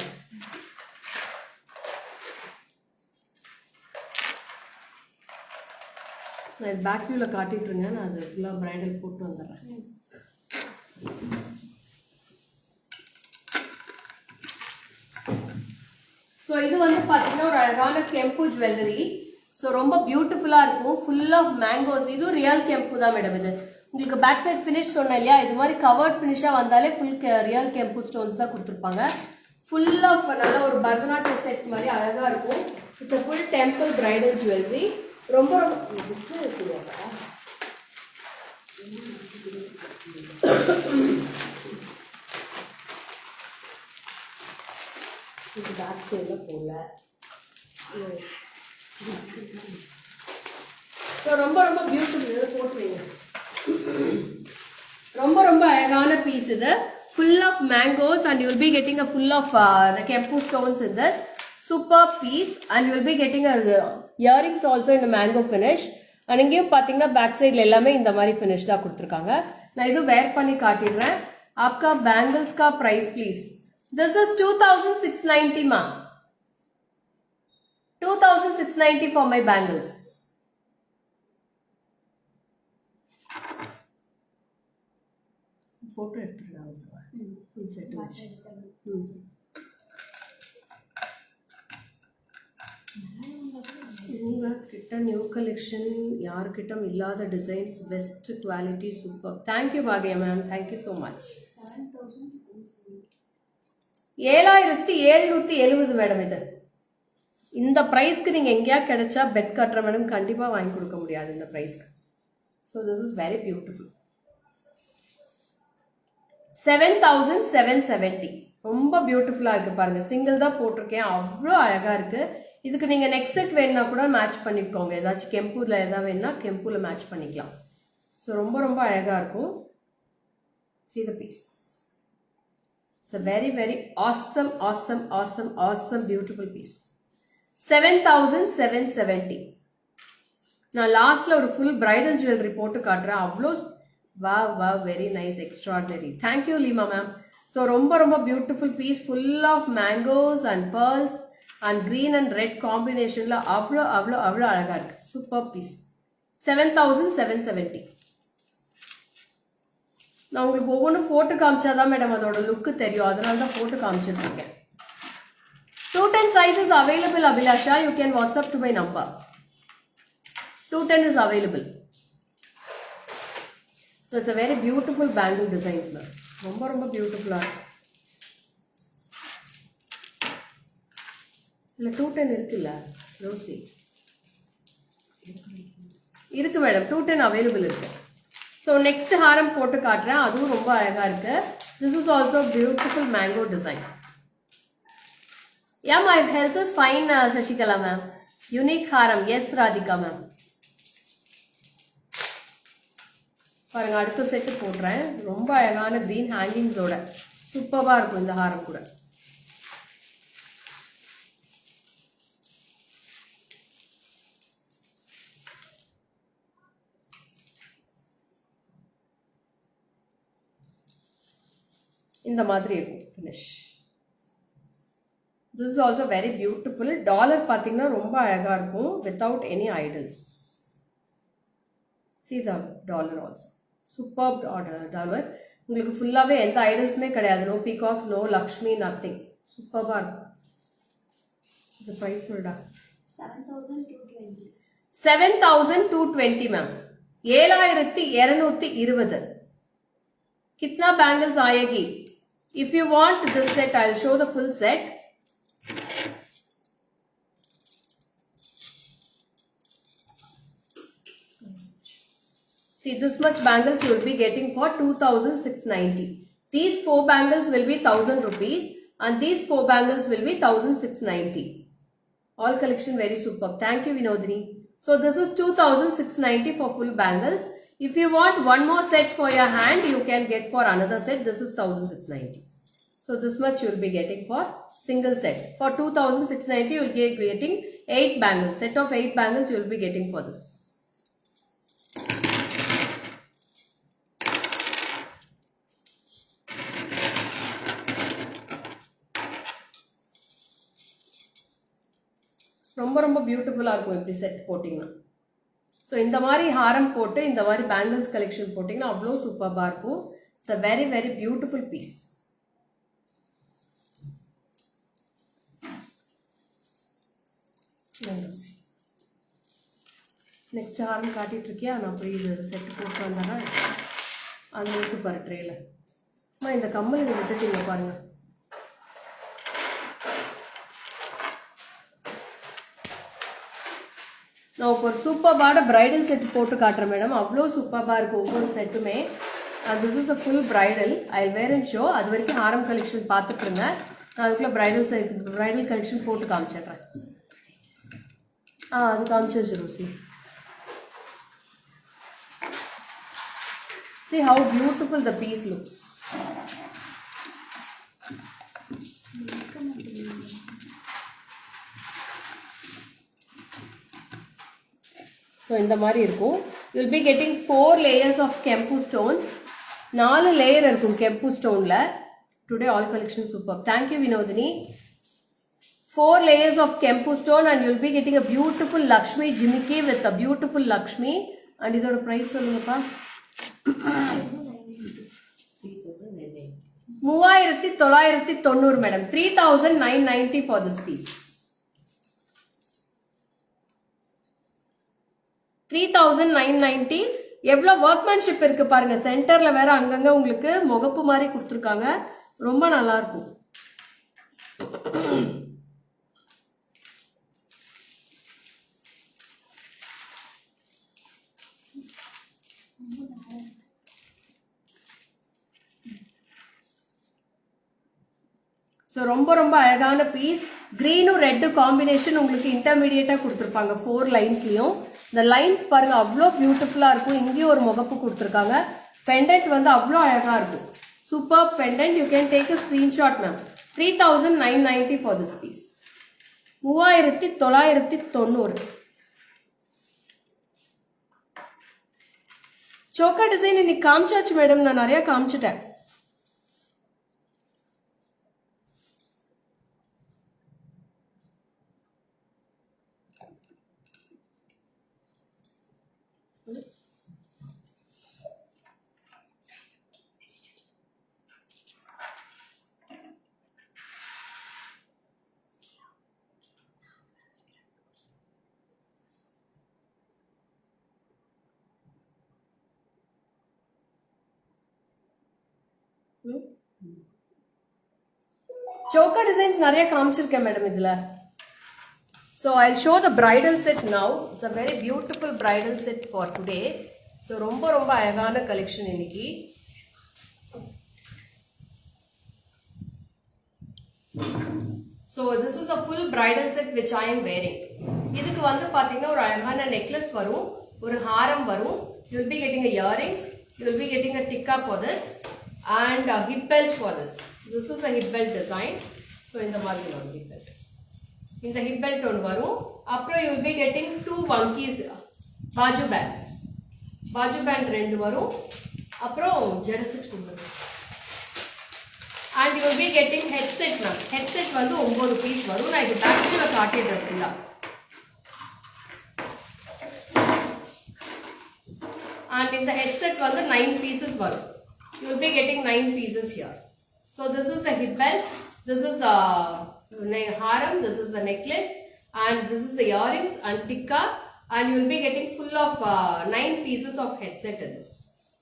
நான் back வியூவில் காட்டிட்டு இருங்க, நான் அது ஃபுல்லாக bridal போட்டு வந்துடுறேன். ஸோ இது வந்து பார்த்தீங்கன்னா ஒரு அழகான கெம்பு ஜுவல்லரி. ஸோ ரொம்ப பியூட்டிஃபுல்லாக இருக்கும், ஃபுல் ஆஃப் மேங்கோஸ். இதுவும் ரியல் கெம்பு தான் மேடம். இது உங்களுக்கு பேக் சைட் ஃபினிஷ் சொன்னேன் இல்லையா, இது மாதிரி கவர்ட் ஃபினிஷாக வந்தாலே ஃபுல் ரியல் கெம்பு ஸ்டோன்ஸ் தான் கொடுத்துருப்பாங்க. ஃபுல் ஆஃப் நல்ல ஒரு பரதநாட்டிய செட் மாதிரி அழகாக இருக்கும். It's full temple bridal jewellery. ரொம்ப ரொம்ப இது பேக் சைடில் போடல. ஸோ ரொம்ப ரொம்ப பியூட்டிஃபுல் போட்டுருங்க. ரொம்ப ரொம்ப அழகான பீஸ் இது. Full of mangoes and you will be getting a full of the kempu stones in this. Super piece and you will be getting a earrings also in a mango finish. And இங்கேயும் பார்த்தீங்கன்னா back சைடில் எல்லாமே இந்த மாதிரி finish தான் கொடுத்துருக்காங்க. நான் இது வேர் பண்ணி காட்டிடுறேன். आपका बैंगल्स का price please. This is 2690 ma'am. 2690 for my bangles. Photo எடுத்துறேன். ஃபுல் செட் வச்சு கிட்ட நியூ கலெக்ஷன் யார்கிட்ட இல்லாத designs best quality super. Thank you பாக்யா ma'am, thank you so much. 7770 madam. இது இந்த ப்ரைஸ்க்கு நீங்கள் எங்கேயா கிடைச்சா பெட் கட்டுற மேடம் கண்டிப்பாக வாங்கி கொடுக்க முடியாது இந்த ப்ரைஸ்க்கு. So this is very beautiful. 7770 ரொம்ப பியூட்டிஃபுல்லாக இருக்குது பாருங்கள். சிங்கிள் தான் போட்டிருக்கேன், அவ்வளோ அழகாக இருக்குது. இதுக்கு நீங்கள் நெக்ஸ்ட் செட் வேணுன்னா கூட மேட்ச் பண்ணிக்கோங்க. ஏதாச்சும் கெம்பூரில் எதாவது வேணுன்னா கெம்பூரில் மேட்ச் பண்ணிக்கலாம். ஸோ ரொம்ப ரொம்ப அழகாக இருக்கும். See the piece. It's a very very awesome beautiful piece. 7770. நான் லாஸ்ட்டில் ஒரு ஃபுல் பிரைடல் ஜுவல்லரி போட்டு காட்டுறேன். அவ்வளோ wow very nice, extraordinary. Thank you Lima ma'am. So ரொம்ப ரொம்ப beautiful piece full of mangoes and pearls and green and red combinationல அவ்வளோ அழகா இருக்கு. Super piece. 7770. நான் உங்களுக்கு ஒவ்வொன்றும் போட்டு காமிச்சாதான் மேடம் அதோட லுக்கு தெரியும், அதனால தான் போட்டு காமிச்சிட்டு இருக்கேன். 210 sizes available Abhilasha. You can WhatsApp to my number. 210 is available. So it's a very beautiful bangle designs ma'am. ரொம்ப ரொம்ப பியூட்டிஃபுல்லாக இருக்கு. இல்லை 210 இருக்குல்ல ரோசி? இருக்கு மேடம், 210 அவைலபிள் இருக்கு. ஸோ நெக்ஸ்ட் ஹாரம் போட்டு காட்டுறேன், அதுவும் ரொம்ப அழகாக இருக்கு. This is also beautiful mango design. Yeah, my health is fine, Shashikala ma'am. Unique haram. Yes, Radhika ma'am. பாருங்க, அடுத்த செட்டு போடுறேன். ரொம்ப அழகான கிரீன் ஹேங்கிங்ஸோட சூப்பராக இருக்கும் இந்த ஹாரம் கூட. இந்த மாதிரி இருக்கும் finish. This is also very beautiful. Dollar பார்த்தீங்கன்னா ரொம்ப அழகாக இருக்கும் without any idols. See the dollar also. Superb dollar. உங்களுக்கு ஃபுல்லாகவே எந்த ஐடல்ஸுமே கிடையாது. No peacocks, no Lakshmi, nothing. சூப்பராக இருக்கும். இந்த ப்ரைஸ் சொல்டா. 7220 मैम. 7220. कितना बैंगल्स आएगी? If you want this set, I'll show the full set. See, this much bangles you will be getting for 2690. These 4 bangles will be 1000 rupees and these 4 bangles will be 1690. All collection very superb. Thank you Vinodini. So this is 2690 for full bangles. If you want one more set for your hand, you can get for another set. This is 1690. So this much you will be getting for single set. For 2690 you will be getting 8 bangles. Set of 8 bangles you will be getting for this. ரொம்ப ரொம்ப பியூட்டிஃபுல்லாக இருக்கும் இப்படி set போட்டிங்கன்னா. So இந்த மாதிரி ஹாரம் போட்டு இந்த மாதிரி பேங்கிள்ஸ் கலெக்ஷன் போட்டிங்கன்னா அவ்வளோ சூப்பராக இருக்கும். It's a very very beautiful piece. Next ஹாரம் காட்டிகிட்டு இருக்கியா? நான் போய் இது செட்டு போட்டு வந்தேன்னா அது இருக்கு பாரு ட்ரேல. அம்மா இந்த கம்மல் இங்கே விட்டுட்டீங்க பாருங்க. நான் இப்போ ஒரு சூப்பர்பான பிரைடல் செட் போட்டு காட்டுறேன் மேடம். அவ்வளோ சூப்பர்பாக இருக்கும் ஒவ்வொரு செட்டுமே. This is a full bridal. I wear and show. அது வரைக்கும் ஹாரம் கலெக்ஷன் பார்த்துட்டு இருந்தேன். நான் அதுக்குள்ளே பிரைடல் கலெக்ஷன் போட்டு காமிச்சிடுறேன். அது காமிச்சிச்சு Rousey. See how beautiful the piece looks. So இந்த மாதிரி இருக்கும். You will be getting 4 layers of Kempu stones. 4 layer இருக்கும் Kempu stoneல. Today all collection superb. Thank you Vinodini. 4 layers of Kempu stone and you will be getting a beautiful Lakshmi jimiki with a beautiful Lakshmi. And இதோட price சொல்லுங்கப்பா. 3990 madam. 3990 for this piece. 3990. எவ்வளோ workmanship இருக்கு பாருங்க. சென்டர்ல வேற அங்கங்க உங்களுக்கு முகப்பு மாதிரி கொடுத்துருக்காங்க. ரொம்ப நல்லா இருக்கும். ஸோ ரொம்ப ரொம்ப அழகான பீஸ். க்ரீனும் ரெட்டு காம்பினேஷன் உங்களுக்கு இன்டர்மீடியட்டாக கொடுத்துருப்பாங்க 4 லைன்ஸ்லையும். இந்த லைன்ஸ் பாருங்க அவ்வளோ பியூட்டிஃபுல்லாக இருக்கும். இங்கேயும் ஒரு முகப்பு கொடுத்துருக்காங்க. பெண்டன்ட் வந்து அவ்வளோ அழகாக இருக்கும். Super pendant. You can take a screenshot ma'am. 3990 for this piece. 3990. சோக்கா டிசைன் இன்னைக்கு காமிச்சாச்சு மேடம். நான் நிறைய காமிச்சிட்டேன். Choker designs நிறைய காமிச்சிருக்கேன் மேடம் இதுல. So I'll show the bridal set now. It's a very beautiful bridal set for today. So ரொம்ப ரொம்ப அழகான கலெக்ஷன் இன்னைக்கு. So this is a full bridal set which I am wearing. இதுக்கு வந்து பாத்தீங்கன்னா ஒரு அழகான நெக்லஸ் வரும், ஒரு ஹாரம் வரும். You will be getting a earrings. You will be getting a tikka for this and a hip belt for this. This is a hip belt design. So இந்த மாதிரி வரும் hip belt. இந்த hip belt ஒன்று வரும். அப்புறம் you will be getting 2 monkeys baju bands. Baju band 2 வரும். அப்புறம் ஜட set கொடுக்கும். And you will be getting headset now. Headset வந்து 9 பீஸ் வரும். நான் இது பேக்ல காட்டிடுறேன் ஃபுல்லா. And in the headset வந்து 9 pieces வரும். You will be getting 9 pieces here. So this is the hip belt, this is the haram, this is the necklace, and this is the earrings and tikka, and you will be getting full of 9 pieces of headset in this.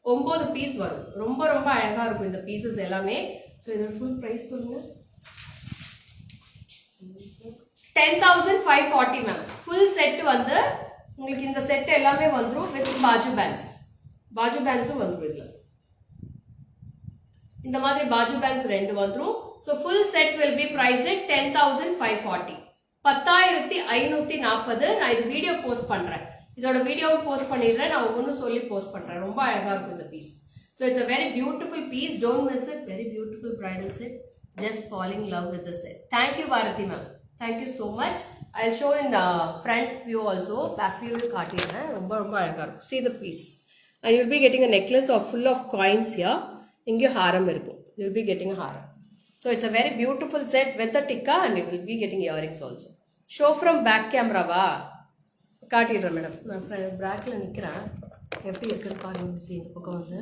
9 piece வரும். ரொம்ப ரொம்ப அழகா இருக்கும் இந்த pieces எல்லாமே. So இதோட full price சொல்லுங்க. 10,540 ma'am. Full set வந்து உங்களுக்கு இந்த செட் எல்லாமே வந்துரும் with baju bands. Baju bands வந்துரும் இதுல. இந்த மாதிரி baju bands 2 வந்துரும். So full set will be priced at 10,540. 10,540. நான் இது வீடியோ போஸ்ட் பண்றேன். இதோட வீடியோவை போஸ்ட் பண்ணிடுறேன். நான் ஒவ்வொன்றும் சொல்லி போஸ்ட் பண்றேன். ரொம்ப அழகா இருக்கும் இந்த piece. So it's a very beautiful piece. Don't miss it. Very beautiful bridal set. Just falling in love with the set. Thank you Bharati ma'am. Thank you so much. I'll show in the front view also. Back view will காட்டிடுறேன். ரொம்ப ரொம்ப அழகா இருக்கும். See the piece. And you'll be getting a necklace of full of coins here. இங்கே ஹாரம் இருக்கும். You'll be getting a haram. So it's a very beautiful set with the tikka and you will be getting earrings also. Show from back camera வா. காட்டிடுறேன் madam. நான் பேக்கில் நிற்கிறேன். எப்படி இருக்குன்னு பாருங்க. இந்த பக்கம் வந்து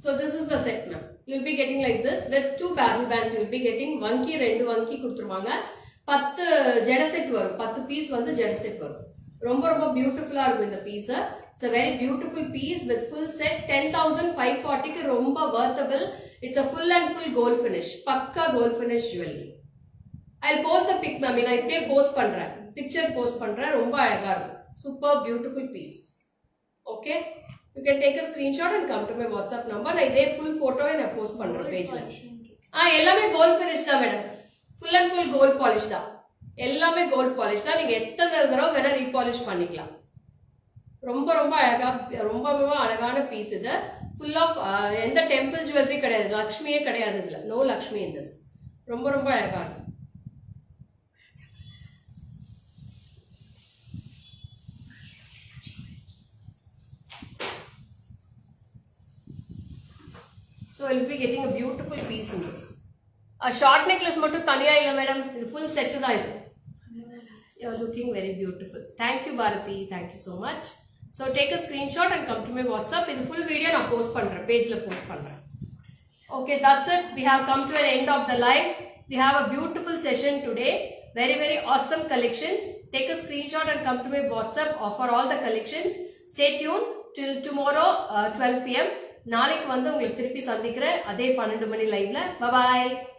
So this is the set, ma'am. You'll be getting like this with 2 bezel bands. You'll be getting vanki 2 vanki கொடுத்துருவாங்க. 10 ஜட செட் வரும். 10 பீஸ் வந்து ஜட செட் வரும். ரொம்ப ரொம்ப பியூட்டிஃபுல்லா இருக்கும் இந்த piece. It's a very beautiful piece with full set. 10,540 க்கு ரொம்ப worthable. It's a full and full gold finish. பக்கா gold finish jewelry. I'll post the pic, ma'am. நான் இப்படியே போஸ்ட் பண்றேன். picture post பண்றேன். ரொம்ப அழகா இருக்கும். Super beautiful piece. Okay? You can take a screenshot and come to my WhatsApp number. நான் இதே full photo நான் post பண்றேன் பேஜ்ல. எல்லாமே gold finish தான் madam. Full and full gold polish தான். எல்லாமே gold polish தான். நீங்க எத்தனை தடவை வேணா repolish பண்ணிக்கலாம். ரொம்ப ரொம்ப அழகா ரொம்ப ரொம்ப அழகான பீஸ் இது. Full of எந்த டெம்பிள் ஜுவல்லரி கிடையாது. லக்ஷ்மியே கிடையாது இதுல. No Lakshmi in this. ரொம்ப ரொம்ப அழகா இருக்கு. So we'll be getting a beautiful piece in this. A short necklace mattu thaniya illa madam, the full set da idu. You are looking very beautiful. Thank you Bharati, thank you so much. So take a screenshot and come to my WhatsApp. In the full video na post pandren, page la post pandren. Okay, that's it. We have come to an end of the live. We have a beautiful session today. Very very awesome collections. Take a screenshot and come to my WhatsApp. Offer all the collections. Stay tuned till tomorrow 12 PM. நாளைக்கு வந்து உங்களுக்கு திருப்பி சந்திக்கிறேன் அதே 12 மணி லைவ்ல. Bye bye.